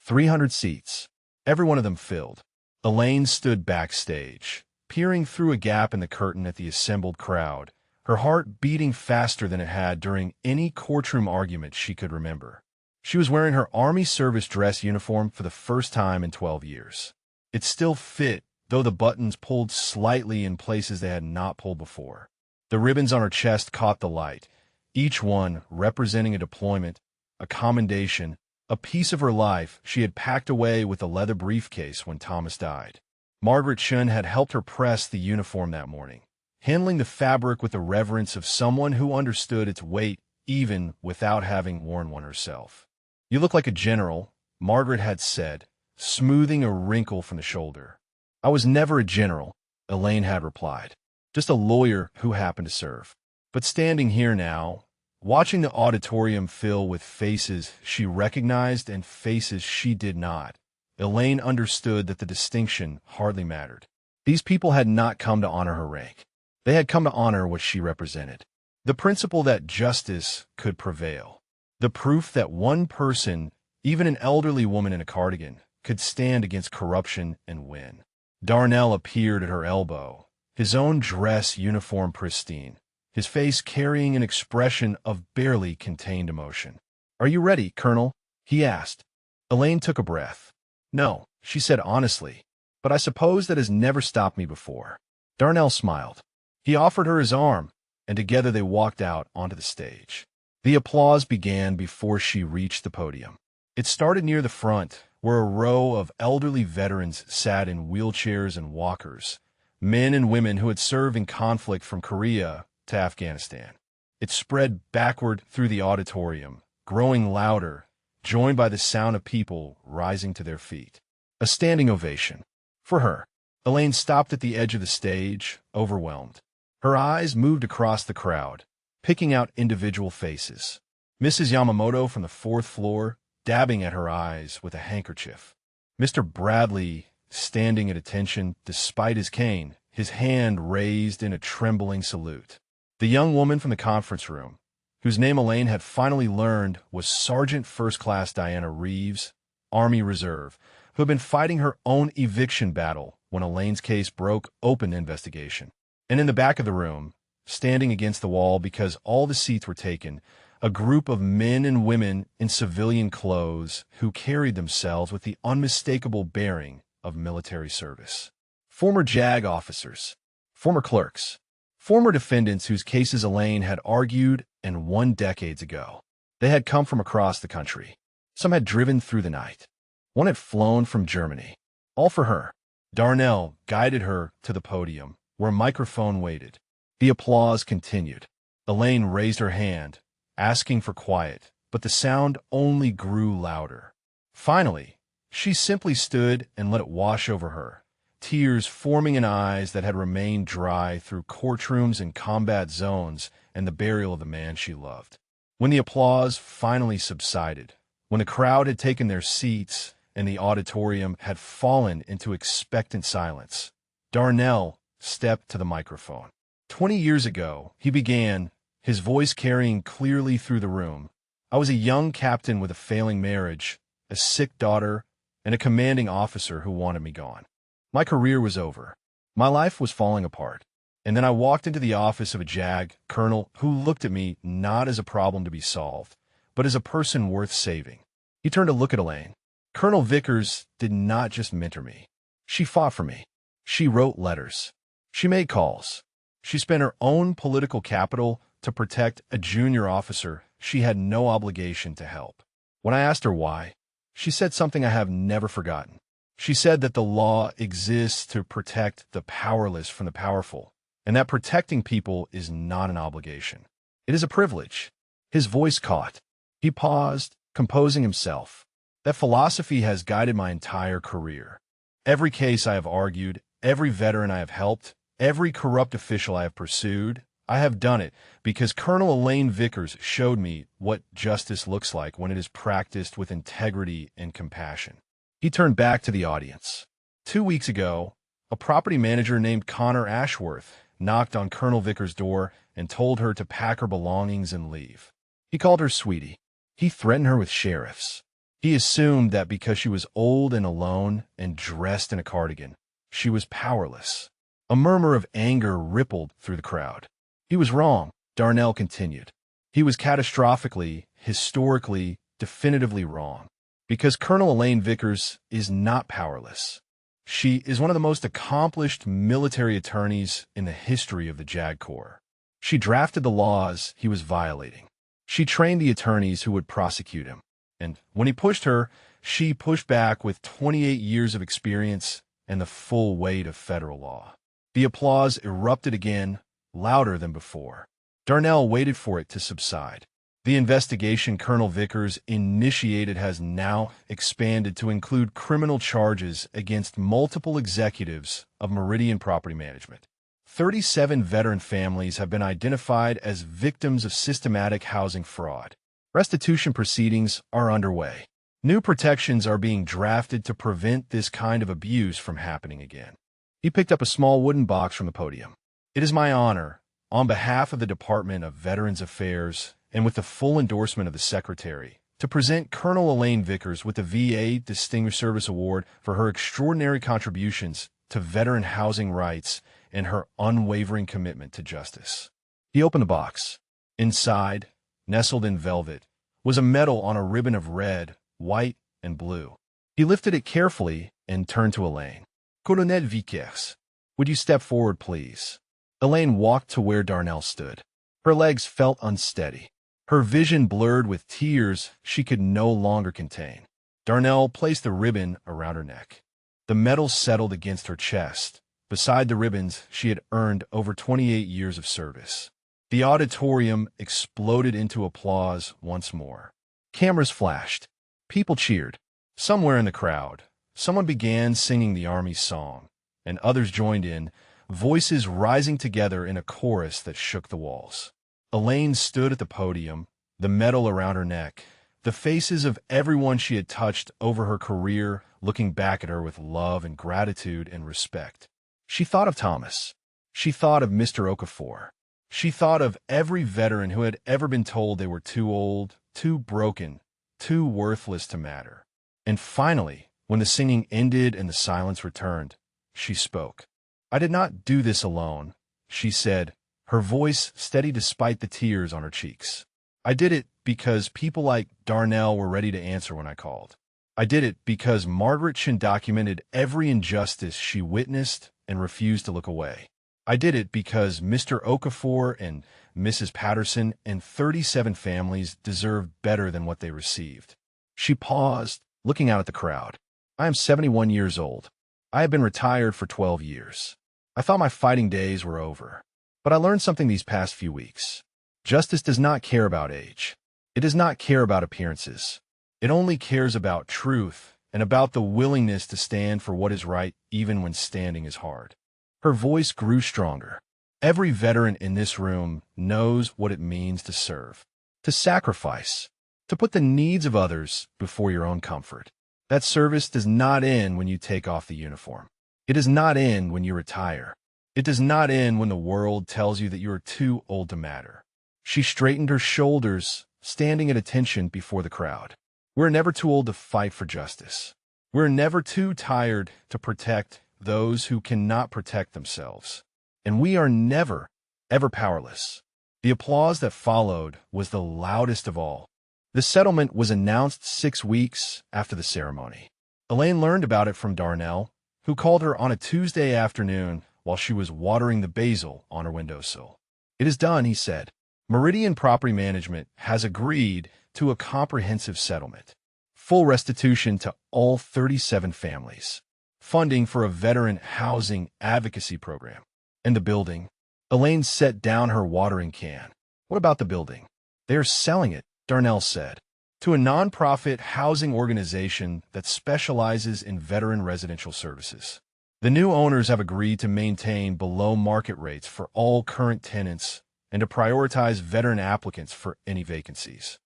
Speaker 1: 300 seats, every one of them filled. Elaine stood backstage, peering through a gap in the curtain at the assembled crowd, her heart beating faster than it had during any courtroom argument she could remember. She was wearing her Army service dress uniform for the first time in 12 years. It still fit, though the buttons pulled slightly in places they had not pulled before. The ribbons on her chest caught the light, each one representing a deployment, a commendation, a piece of her life she had packed away with a leather briefcase when Thomas died. Margaret Chun had helped her press the uniform that morning, handling the fabric with the reverence of someone who understood its weight even without having worn one herself. "You look like a general," Margaret had said, smoothing a wrinkle from the shoulder. "I was never a general," Elaine had replied. "Just a lawyer who happened to serve." But standing here now, watching the auditorium fill with faces she recognized and faces she did not, Elaine understood that the distinction hardly mattered. These people had not come to honor her rank. They had come to honor what she represented. The principle that justice could prevail. The proof that one person, even an elderly woman in a cardigan, could stand against corruption and win. Darnell appeared at her elbow, his own dress uniform pristine, his face carrying an expression of barely contained emotion. "Are you ready, Colonel?" he asked. Elaine took a breath. "No," she said honestly, "but I suppose that has never stopped me before." Darnell smiled. He offered her his arm, and together they walked out onto the stage. The applause began before she reached the podium. It started near the front, where a row of elderly veterans sat in wheelchairs and walkers, men and women who had served in conflict from Korea to Afghanistan. It spread backward through the auditorium, growing louder, joined by the sound of people rising to their feet. A standing ovation. For her. Elaine stopped at the edge of the stage, overwhelmed. Her eyes moved across the crowd, picking out individual faces. Mrs. Yamamoto from the fourth floor, dabbing at her eyes with a handkerchief. Mr. Bradley, standing at attention despite his cane, his hand raised in a trembling salute. The young woman from the conference room, whose name Elaine had finally learned was Sergeant First Class Diana Reeves, Army Reserve, who had been fighting her own eviction battle when Elaine's case broke open investigation. And in the back of the room, standing against the wall because all the seats were taken, a group of men and women in civilian clothes who carried themselves with the unmistakable bearing of military service. Former JAG officers, former clerks, former defendants whose cases Elaine had argued and won decades ago. They had come from across the country. Some had driven through the night. One had flown from Germany. All for her. Darnell guided her to the podium, where a microphone waited. The applause continued. Elaine raised her hand, asking for quiet, but the sound only grew louder. Finally, she simply stood and let it wash over her, tears forming in eyes that had remained dry through courtrooms and combat zones and the burial of the man she loved. When the applause finally subsided, when the crowd had taken their seats and the auditorium had fallen into expectant silence, Darnell stepped to the microphone. 20 years ago, he began, his voice carrying clearly through the room. I was a young captain with a failing marriage, a sick daughter, and a commanding officer who wanted me gone. My career was over. My life was falling apart. And then I walked into the office of a JAG colonel who looked at me not as a problem to be solved, but as a person worth saving. He turned to look at Elaine. Colonel Vickers did not just mentor me. She fought for me. She wrote letters. She made calls. She spent her own political capital to protect a junior officer she had no obligation to help. When I asked her why, she said something I have never forgotten. She said that the law exists to protect the powerless from the powerful, and that protecting people is not an obligation. It is a privilege. His voice caught. He paused, composing himself. That philosophy has guided my entire career. Every case I have argued, every veteran I have helped, every corrupt official I have pursued, I have done it because Colonel Elaine Vickers showed me what justice looks like when it is practiced with integrity and compassion. He turned back to the audience. 2 weeks ago, a property manager named Connor Ashworth knocked on Colonel Vickers' door and told her to pack her belongings and leave. He called her sweetie. He threatened her with sheriffs. He assumed that because she was old and alone and dressed in a cardigan, she was powerless. A murmur of anger rippled through the crowd. He was wrong, Darnell continued. He was catastrophically, historically, definitively wrong. Because Colonel Elaine Vickers is not powerless. She is one of the most accomplished military attorneys in the history of the JAG Corps. She drafted the laws he was violating. She trained the attorneys who would prosecute him. And when he pushed her, she pushed back with 28 years of experience and the full weight of federal law. The applause erupted again, louder than before. Darnell waited for it to subside. The investigation Colonel Vickers initiated has now expanded to include criminal charges against multiple executives of Meridian Property Management. 37 veteran families have been identified as victims of systematic housing fraud. Restitution proceedings are underway. New protections are being drafted to prevent this kind of abuse from happening again. He picked up a small wooden box from the podium. It is my honor, on behalf of the Department of Veterans Affairs and with the full endorsement of the Secretary, to present Colonel Elaine Vickers with the VA Distinguished Service Award for her extraordinary contributions to veteran housing rights and her unwavering commitment to justice. He opened the box. Inside, nestled in velvet, was a medal on a ribbon of red, white, and blue. He lifted it carefully and turned to Elaine. Colonel Vickers, would you step forward, please? Elaine walked to where Darnell stood. Her legs felt unsteady. Her vision blurred with tears she could no longer contain. Darnell placed the ribbon around her neck. The metal settled against her chest. Beside the ribbons, she had earned over 28 years of service. The auditorium exploded into applause once more. Cameras flashed. People cheered. Somewhere in the crowd, someone began singing the Army's song, and others joined in, voices rising together in a chorus that shook the walls. Elaine stood at the podium, the medal around her neck, the faces of everyone she had touched over her career looking back at her with love and gratitude and respect. She thought of Thomas. She thought of Mr. Okafor. She thought of every veteran who had ever been told they were too old, too broken, too worthless to matter. And finally, when the singing ended and the silence returned, she spoke. "I did not do this alone," she said, her voice steady despite the tears on her cheeks. "I did it because people like Darnell were ready to answer when I called. I did it because Margaret Chin documented every injustice she witnessed and refused to look away. I did it because Mr. Okafor and Mrs. Patterson and 37 families deserved better than what they received." She paused, looking out at the crowd. "I am 71 years old. I have been retired for 12 years. I thought my fighting days were over. But I learned something these past few weeks. Justice does not care about age. It does not care about appearances. It only cares about truth and about the willingness to stand for what is right even when standing is hard." Her voice grew stronger. Every veteran in this room knows what it means to serve, to sacrifice, to put the needs of others before your own comfort. That service does not end when you take off the uniform. It does not end when you retire. It does not end when the world tells you that you are too old to matter. She straightened her shoulders, standing at attention before the crowd. We're never too old to fight for justice. We're never too tired to protect those who cannot protect themselves. And we are never, ever powerless. The applause that followed was the loudest of all. The settlement was announced 6 weeks after the ceremony. Elaine learned about it from Darnell, who called her on a Tuesday afternoon while she was watering the basil on her windowsill. "It is done," he said. "Meridian Property Management has agreed to a comprehensive settlement. Full restitution to all 37 families. Funding for a veteran housing advocacy program. And the building." Elaine set down her watering can. "What about the building?" "They are selling it," Darnell said, "to a nonprofit housing organization that specializes in veteran residential services. The new owners have agreed to maintain below-market rates for all current tenants and to prioritize veteran applicants for any vacancies."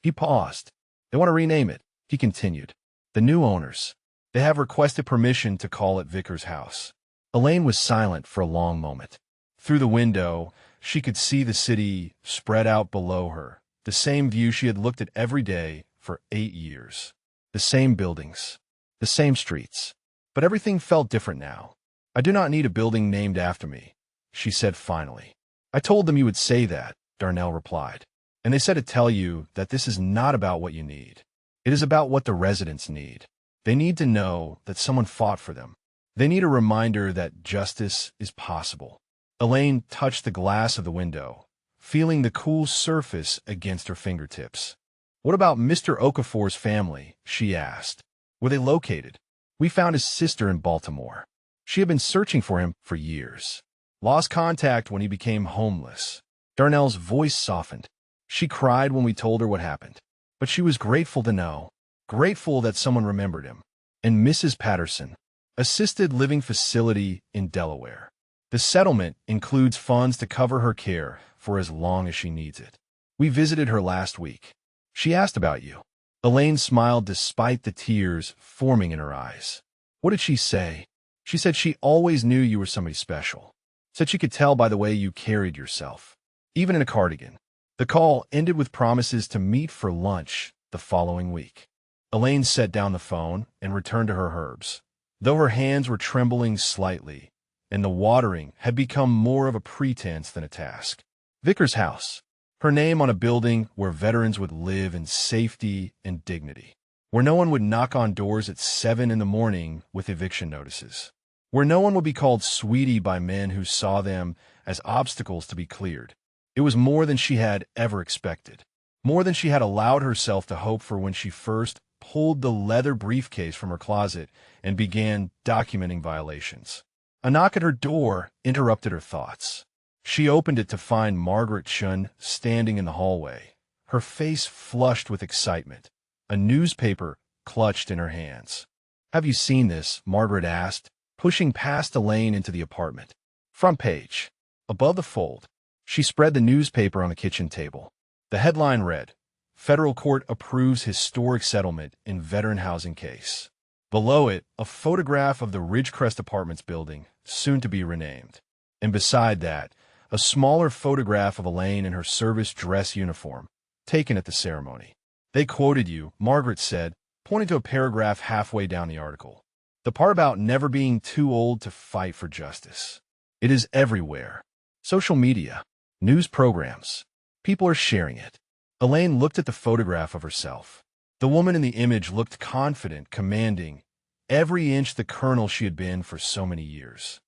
Speaker 1: He paused. "They want to rename it," he continued. "The new owners. They have requested permission to call it Vickers House." Elaine was silent for a long moment. Through the window, she could see the city spread out below her, the same view she had looked at every day for 8 years. The same buildings, the same streets. But everything felt different now. "I do not need a building named after me," she said finally. "I told them you would say that," Darnell replied. "And they said to tell you that this is not about what you need. It is about what the residents need. They need to know that someone fought for them. They need a reminder that justice is possible." Elaine touched the glass of the window, feeling the cool surface against her fingertips. "What about Mr. Okafor's family?" she asked. "Were they located?" "We found his sister in Baltimore. She had been searching for him for years. Lost contact when he became homeless." Darnell's voice softened. "She cried when we told her what happened. But she was grateful to know, grateful that someone remembered him." "And Mrs. Patterson, assisted living facility in Delaware. The settlement includes funds to cover her care for as long as she needs it. We visited her last week. She asked about you." Elaine smiled despite the tears forming in her eyes. "What did she say?" "She said she always knew you were somebody special. Said she could tell by the way you carried yourself, even in a cardigan." The call ended with promises to meet for lunch the following week. Elaine set down the phone and returned to her herbs, though her hands were trembling slightly, and the watering had become more of a pretense than a task. Vickers House. Her name on a building where veterans would live in safety and dignity. Where no one would knock on doors at 7 in the morning with eviction notices. Where no one would be called sweetie by men who saw them as obstacles to be cleared. It was more than she had ever expected. More than she had allowed herself to hope for when she first pulled the leather briefcase from her closet and began documenting violations. A knock at her door interrupted her thoughts. She opened it to find Margaret Chun standing in the hallway, her face flushed with excitement, a newspaper clutched in her hands. "Have you seen this?" Margaret asked, pushing past Elaine into the apartment. Front page. Above the fold, she spread the newspaper on the kitchen table. The headline read, "Federal Court Approves Historic Settlement in Veteran Housing Case." Below it, a photograph of the Ridgecrest Apartments building, soon to be renamed. And beside that, a smaller photograph of Elaine in her service dress uniform, taken at the ceremony. "They quoted you," Margaret said, pointing to a paragraph halfway down the article. "The part about never being too old to fight for justice. It is everywhere. Social media, news programs. People are sharing it." Elaine looked at the photograph of herself. The woman in the image looked confident, commanding, every inch the colonel she had been for so many years.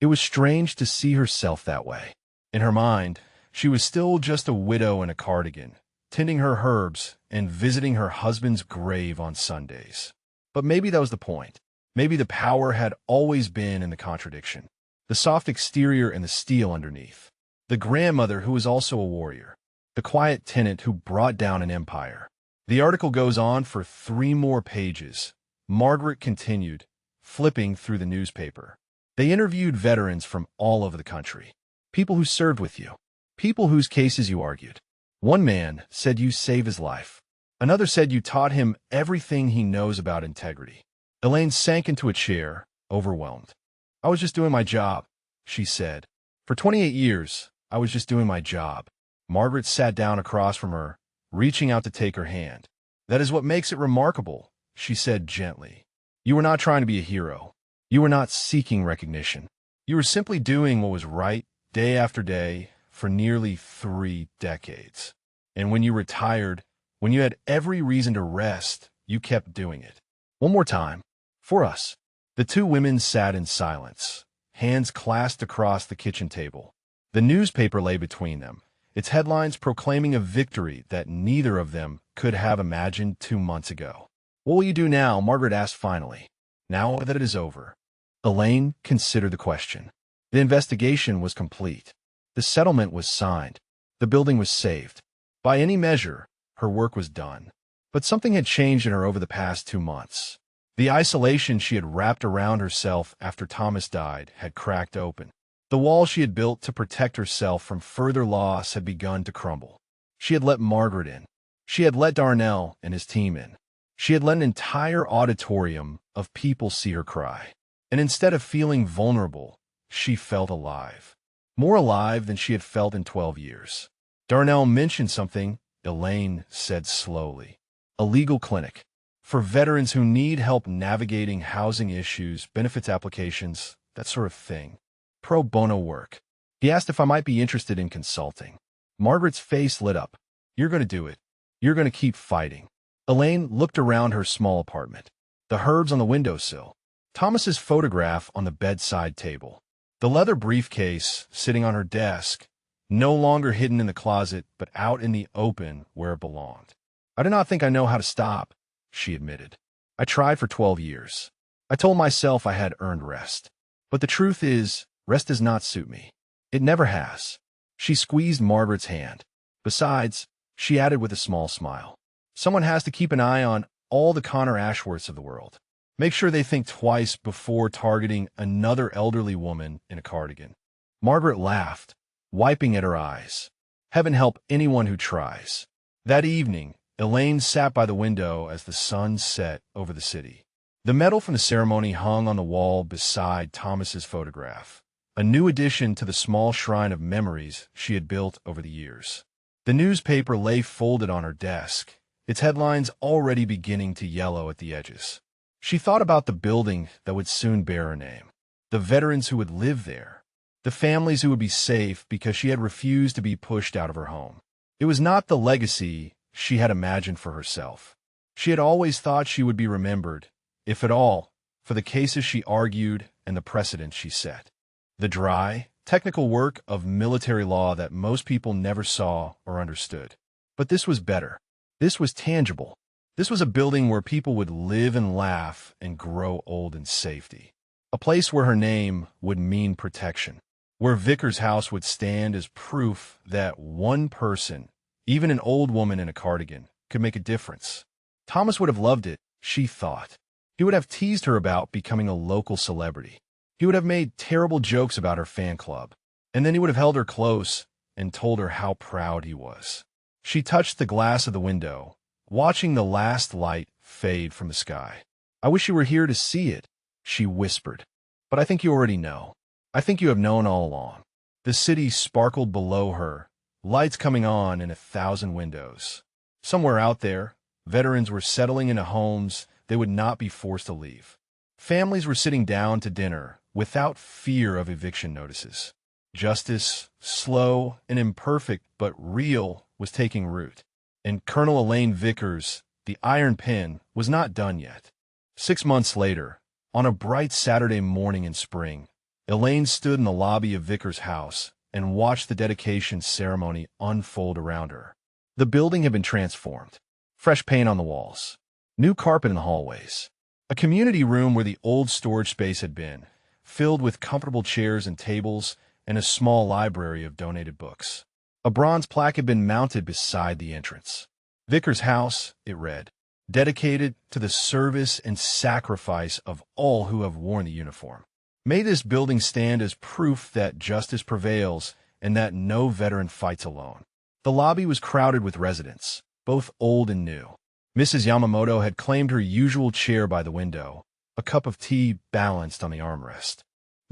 Speaker 1: It was strange to see herself that way. In her mind, she was still just a widow in a cardigan, tending her herbs and visiting her husband's grave on Sundays. But maybe that was the point. Maybe the power had always been in the contradiction. The soft exterior and the steel underneath. The grandmother who was also a warrior. The quiet tenant who brought down an empire. The article goes on for 3 more pages. Margaret continued, flipping through the newspaper. They interviewed veterans from all over the country. People who served with you. People whose cases you argued. One man said you saved his life. Another said you taught him everything he knows about integrity. Elaine sank into a chair, overwhelmed. "I was just doing my job," she said. "For 28 years, I was just doing my job." Margaret sat down across from her, reaching out to take her hand. "That is what makes it remarkable," she said gently. "You were not trying to be a hero. You were not seeking recognition. You were simply doing what was right, day after day, for nearly 3 decades. And when you retired, when you had every reason to rest, you kept doing it. One more time. For us." The 2 women sat in silence, hands clasped across the kitchen table. The newspaper lay between them, its headlines proclaiming a victory that neither of them could have imagined 2 months ago. "What will you do now?" Margaret asked finally. "Now that it is over." Elaine considered the question. The investigation was complete. The settlement was signed. The building was saved. By any measure, her work was done. But something had changed in her over the past 2 months. The isolation she had wrapped around herself after Thomas died had cracked open. The wall she had built to protect herself from further loss had begun to crumble. She had let Margaret in. She had let Darnell and his team in. She had let an entire auditorium of people see her cry. And instead of feeling vulnerable, she felt alive. More alive than she had felt in 12 years. Darnell mentioned something, Elaine said slowly. A legal clinic. For veterans who need help navigating housing issues, benefits applications, that sort of thing. Pro bono work. He asked if I might be interested in consulting. Margaret's face lit up. "You're going to do it. You're going to keep fighting." Elaine looked around her small apartment. The herbs on the windowsill. Thomas's photograph on the bedside table. The leather briefcase sitting on her desk, no longer hidden in the closet, but out in the open where it belonged. "I do not think I know how to stop," she admitted. "I tried for 12 years. I told myself I had earned rest. But the truth is, rest does not suit me. It never has." She squeezed Margaret's hand. "Besides," she added with a small smile, "someone has to keep an eye on all the Connor Ashworths of the world. Make sure they think twice before targeting another elderly woman in a cardigan." Margaret laughed, wiping at her eyes. Heaven help anyone who tries. That evening, Elaine sat by the window as the sun set over the city. The medal from the ceremony hung on the wall beside Thomas's photograph, a new addition to the small shrine of memories she had built over the years. The newspaper lay folded on her desk, its headlines already beginning to yellow at the edges. She thought about the building that would soon bear her name, the veterans who would live there, the families who would be safe because she had refused to be pushed out of her home. It was not the legacy she had imagined for herself. She had always thought she would be remembered, if at all, for the cases she argued and the precedents she set. The dry, technical work of military law that most people never saw or understood. But this was better. This was tangible. This was a building where people would live and laugh and grow old in safety. A place where her name would mean protection. Where Vickers' house would stand as proof that one person, even an old woman in a cardigan, could make a difference. Thomas would have loved it, she thought. He would have teased her about becoming a local celebrity. He would have made terrible jokes about her fan club. And then he would have held her close and told her how proud he was. She touched the glass of the window, watching the last light fade from the sky. "I wish you were here to see it," she whispered. "But I think you already know. I think you have known all along." The city sparkled below her, lights coming on in 1,000 windows. Somewhere out there, veterans were settling into homes they would not be forced to leave. Families were sitting down to dinner without fear of eviction notices. Justice, slow and imperfect but real, was taking root. And Colonel Elaine Vickers, the Iron Pin, was not done yet. 6 months later, on a bright Saturday morning in spring, Elaine stood in the lobby of Vickers' house and watched the dedication ceremony unfold around her. The building had been transformed. Fresh paint on the walls, new carpet in the hallways, a community room where the old storage space had been, filled with comfortable chairs and tables, and a small library of donated books. A bronze plaque had been mounted beside the entrance. Vickers' house, it read, dedicated to the service and sacrifice of all who have worn the uniform. May this building stand as proof that justice prevails and that no veteran fights alone. The lobby was crowded with residents, both old and new. Mrs. Yamamoto had claimed her usual chair by the window, a cup of tea balanced on the armrest.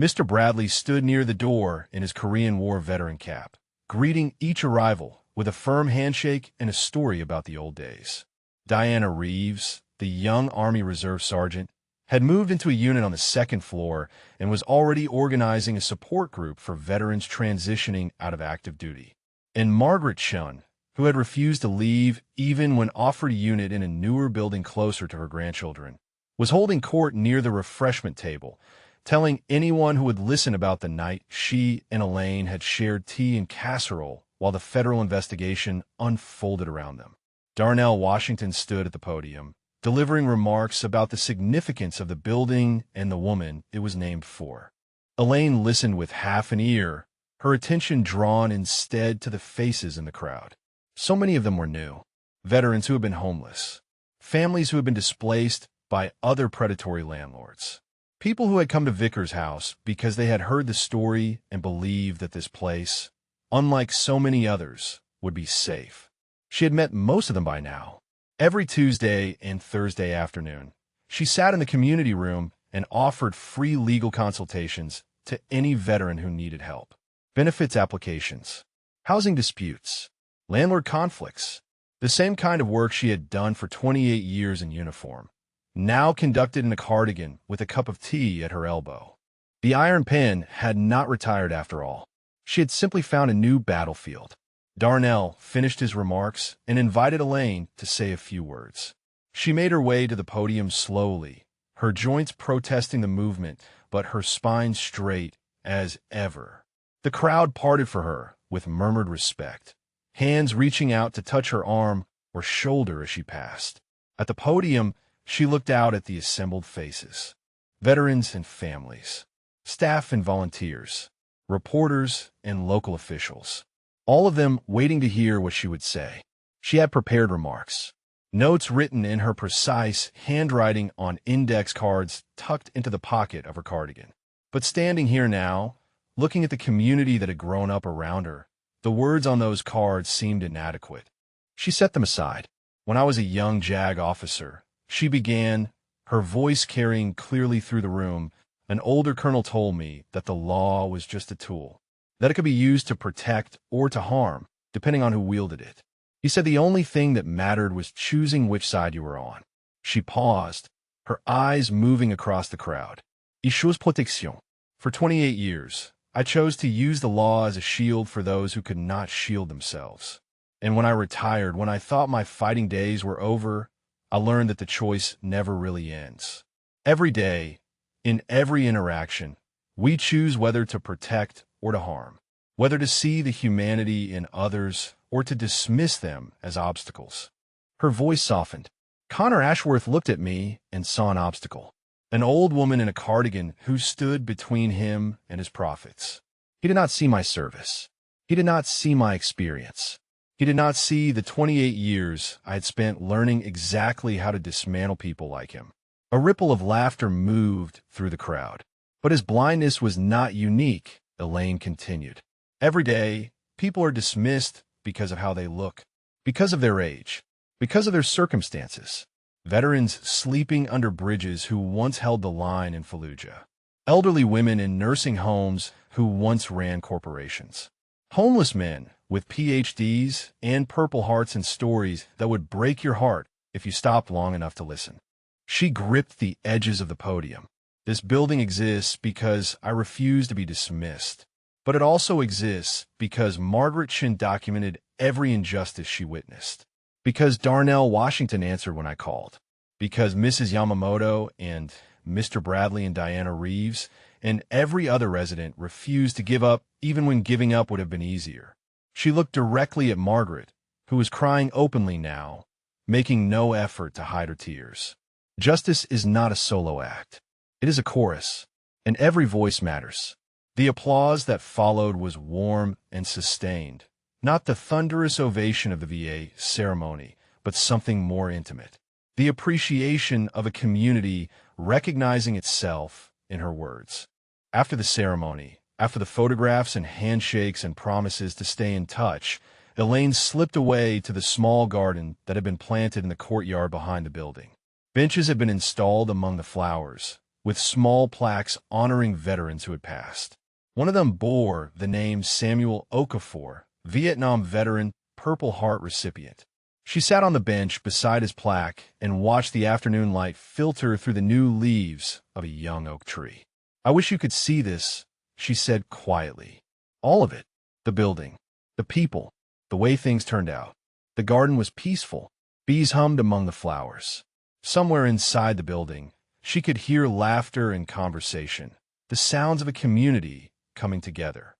Speaker 1: Mr. Bradley stood near the door in his Korean War veteran cap, greeting each arrival with a firm handshake and a story about the old days. Diana Reeves, the young Army Reserve sergeant, had moved into a unit on the second floor and was already organizing a support group for veterans transitioning out of active duty. And Margaret Chun, who had refused to leave even when offered a unit in a newer building closer to her grandchildren, was holding court near the refreshment table, telling anyone who would listen about the night she and Elaine had shared tea and casserole while the federal investigation unfolded around them. Darnell Washington stood at the podium, delivering remarks about the significance of the building and the woman it was named for. Elaine listened with half an ear, her attention drawn instead to the faces in the crowd. So many of them were new, veterans who had been homeless, families who had been displaced by other predatory landlords, people who had come to Vickers' house because they had heard the story and believed that this place, unlike so many others, would be safe. She had met most of them by now. Every Tuesday and Thursday afternoon, she sat in the community room and offered free legal consultations to any veteran who needed help. Benefits applications, housing disputes, landlord conflicts, the same kind of work she had done for 28 years in uniform, now conducted in a cardigan with a cup of tea at her elbow. The Iron Pin had not retired after all. She had simply found a new battlefield. Darnell finished his remarks and invited Elaine to say a few words. She made her way to the podium slowly, her joints protesting the movement, but her spine straight as ever. The crowd parted for her with murmured respect, hands reaching out to touch her arm or shoulder as she passed. At the podium, she looked out at the assembled faces, veterans and families, staff and volunteers, reporters and local officials, all of them waiting to hear what she would say. She had prepared remarks, notes written in her precise handwriting on index cards tucked into the pocket of her cardigan. But standing here now, looking at the community that had grown up around her, the words on those cards seemed inadequate. She set them aside. "When I was a young JAG officer," she began, her voice carrying clearly through the room, "an older colonel told me that the law was just a tool, that it could be used to protect or to harm, depending on who wielded it. He said the only thing that mattered was choosing which side you were on." She paused, her eyes moving across the crowd. "Il chose protection. For 28 years, I chose to use the law as a shield for those who could not shield themselves. And when I retired, when I thought my fighting days were over, I learned that the choice never really ends. Every day, in every interaction, we choose whether to protect or to harm, whether to see the humanity in others or to dismiss them as obstacles." Her voice softened. Connor Ashworth looked at me and saw an obstacle. An old woman in a cardigan who stood between him and his profits. He did not see my service. He did not see my experience. He did not see the 28 years I had spent learning exactly how to dismantle people like him. A ripple of laughter moved through the crowd. But his blindness was not unique, Elaine continued. Every day, people are dismissed because of how they look, because of their age, because of their circumstances. Veterans sleeping under bridges who once held the line in Fallujah. Elderly women in nursing homes who once ran corporations. Homeless men with PhDs and Purple Hearts and stories that would break your heart if you stopped long enough to listen. She gripped the edges of the podium. This building exists because I refuse to be dismissed. But it also exists because Margaret Chin documented every injustice she witnessed. Because Darnell Washington answered when I called. Because Mrs. Yamamoto and Mr. Bradley and Diana Reeves and every other resident refused to give up even when giving up would have been easier. She looked directly at Margaret, who was crying openly now, making no effort to hide her tears. Justice is not a solo act. It is a chorus, and every voice matters. The applause that followed was warm and sustained, not the thunderous ovation of the VA ceremony, but something more intimate. The appreciation of a community recognizing itself in her words. After the ceremony, after the photographs and handshakes and promises to stay in touch, Elaine slipped away to the small garden that had been planted in the courtyard behind the building. Benches had been installed among the flowers, with small plaques honoring veterans who had passed. One of them bore the name Samuel Okafor, Vietnam veteran, Purple Heart recipient. She sat on the bench beside his plaque and watched the afternoon light filter through the new leaves of a young oak tree. "I wish you could see this," she said quietly. All of it. The building, the people, the way things turned out. The garden was peaceful. Bees hummed among the flowers. Somewhere inside the building, she could hear laughter and conversation, the sounds of a community coming together.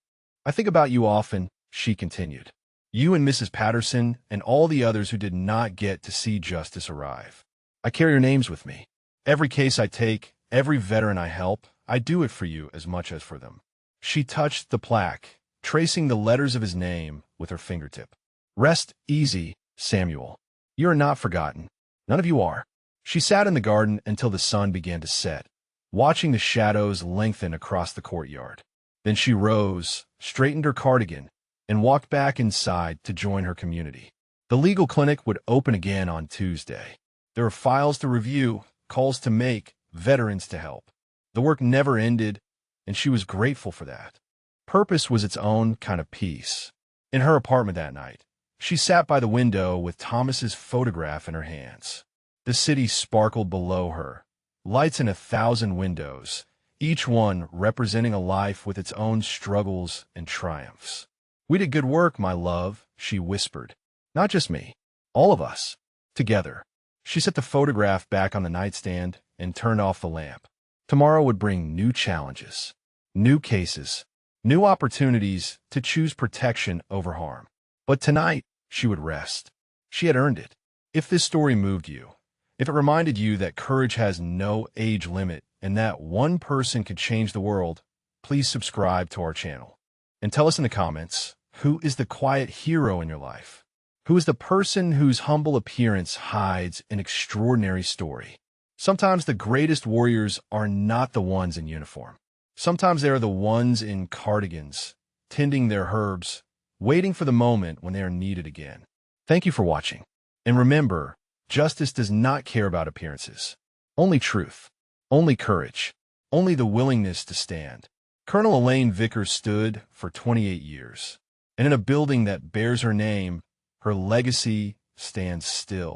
Speaker 1: "I think about you often," she continued. "You and Mrs. Patterson and all the others who did not get to see justice arrive. I carry your names with me. Every case I take, every veteran I help, I do it for you as much as for them." She touched the plaque, tracing the letters of his name with her fingertip. "Rest easy, Samuel. You are not forgotten. None of you are." She sat in the garden until the sun began to set, watching the shadows lengthen across the courtyard. Then she rose, straightened her cardigan, and walked back inside to join her community. The legal clinic would open again on Tuesday. There were files to review, calls to make, veterans to help. The work never ended, and she was grateful for that. Purpose was its own kind of peace. In her apartment that night, she sat by the window with Thomas's photograph in her hands. The city sparkled below her, lights in 1,000 windows, each one representing a life with its own struggles and triumphs. "We did good work, my love," she whispered. "Not just me. All of us. Together." She set the photograph back on the nightstand and turned off the lamp. Tomorrow would bring new challenges, new cases, new opportunities to choose protection over harm. But tonight, she would rest. She had earned it. If this story moved you, if it reminded you that courage has no age limit and that one person could change the world, please subscribe to our channel. And tell us in the comments, who is the quiet hero in your life? Who is the person whose humble appearance hides an extraordinary story? Sometimes the greatest warriors are not the ones in uniform. Sometimes they are the ones in cardigans, tending their herbs, waiting for the moment when they are needed again. Thank you for watching. And remember, justice does not care about appearances. Only truth. Only courage. Only the willingness to stand. Colonel Elaine Vickers stood for 28 years. And in a building that bears her name, her legacy stands still.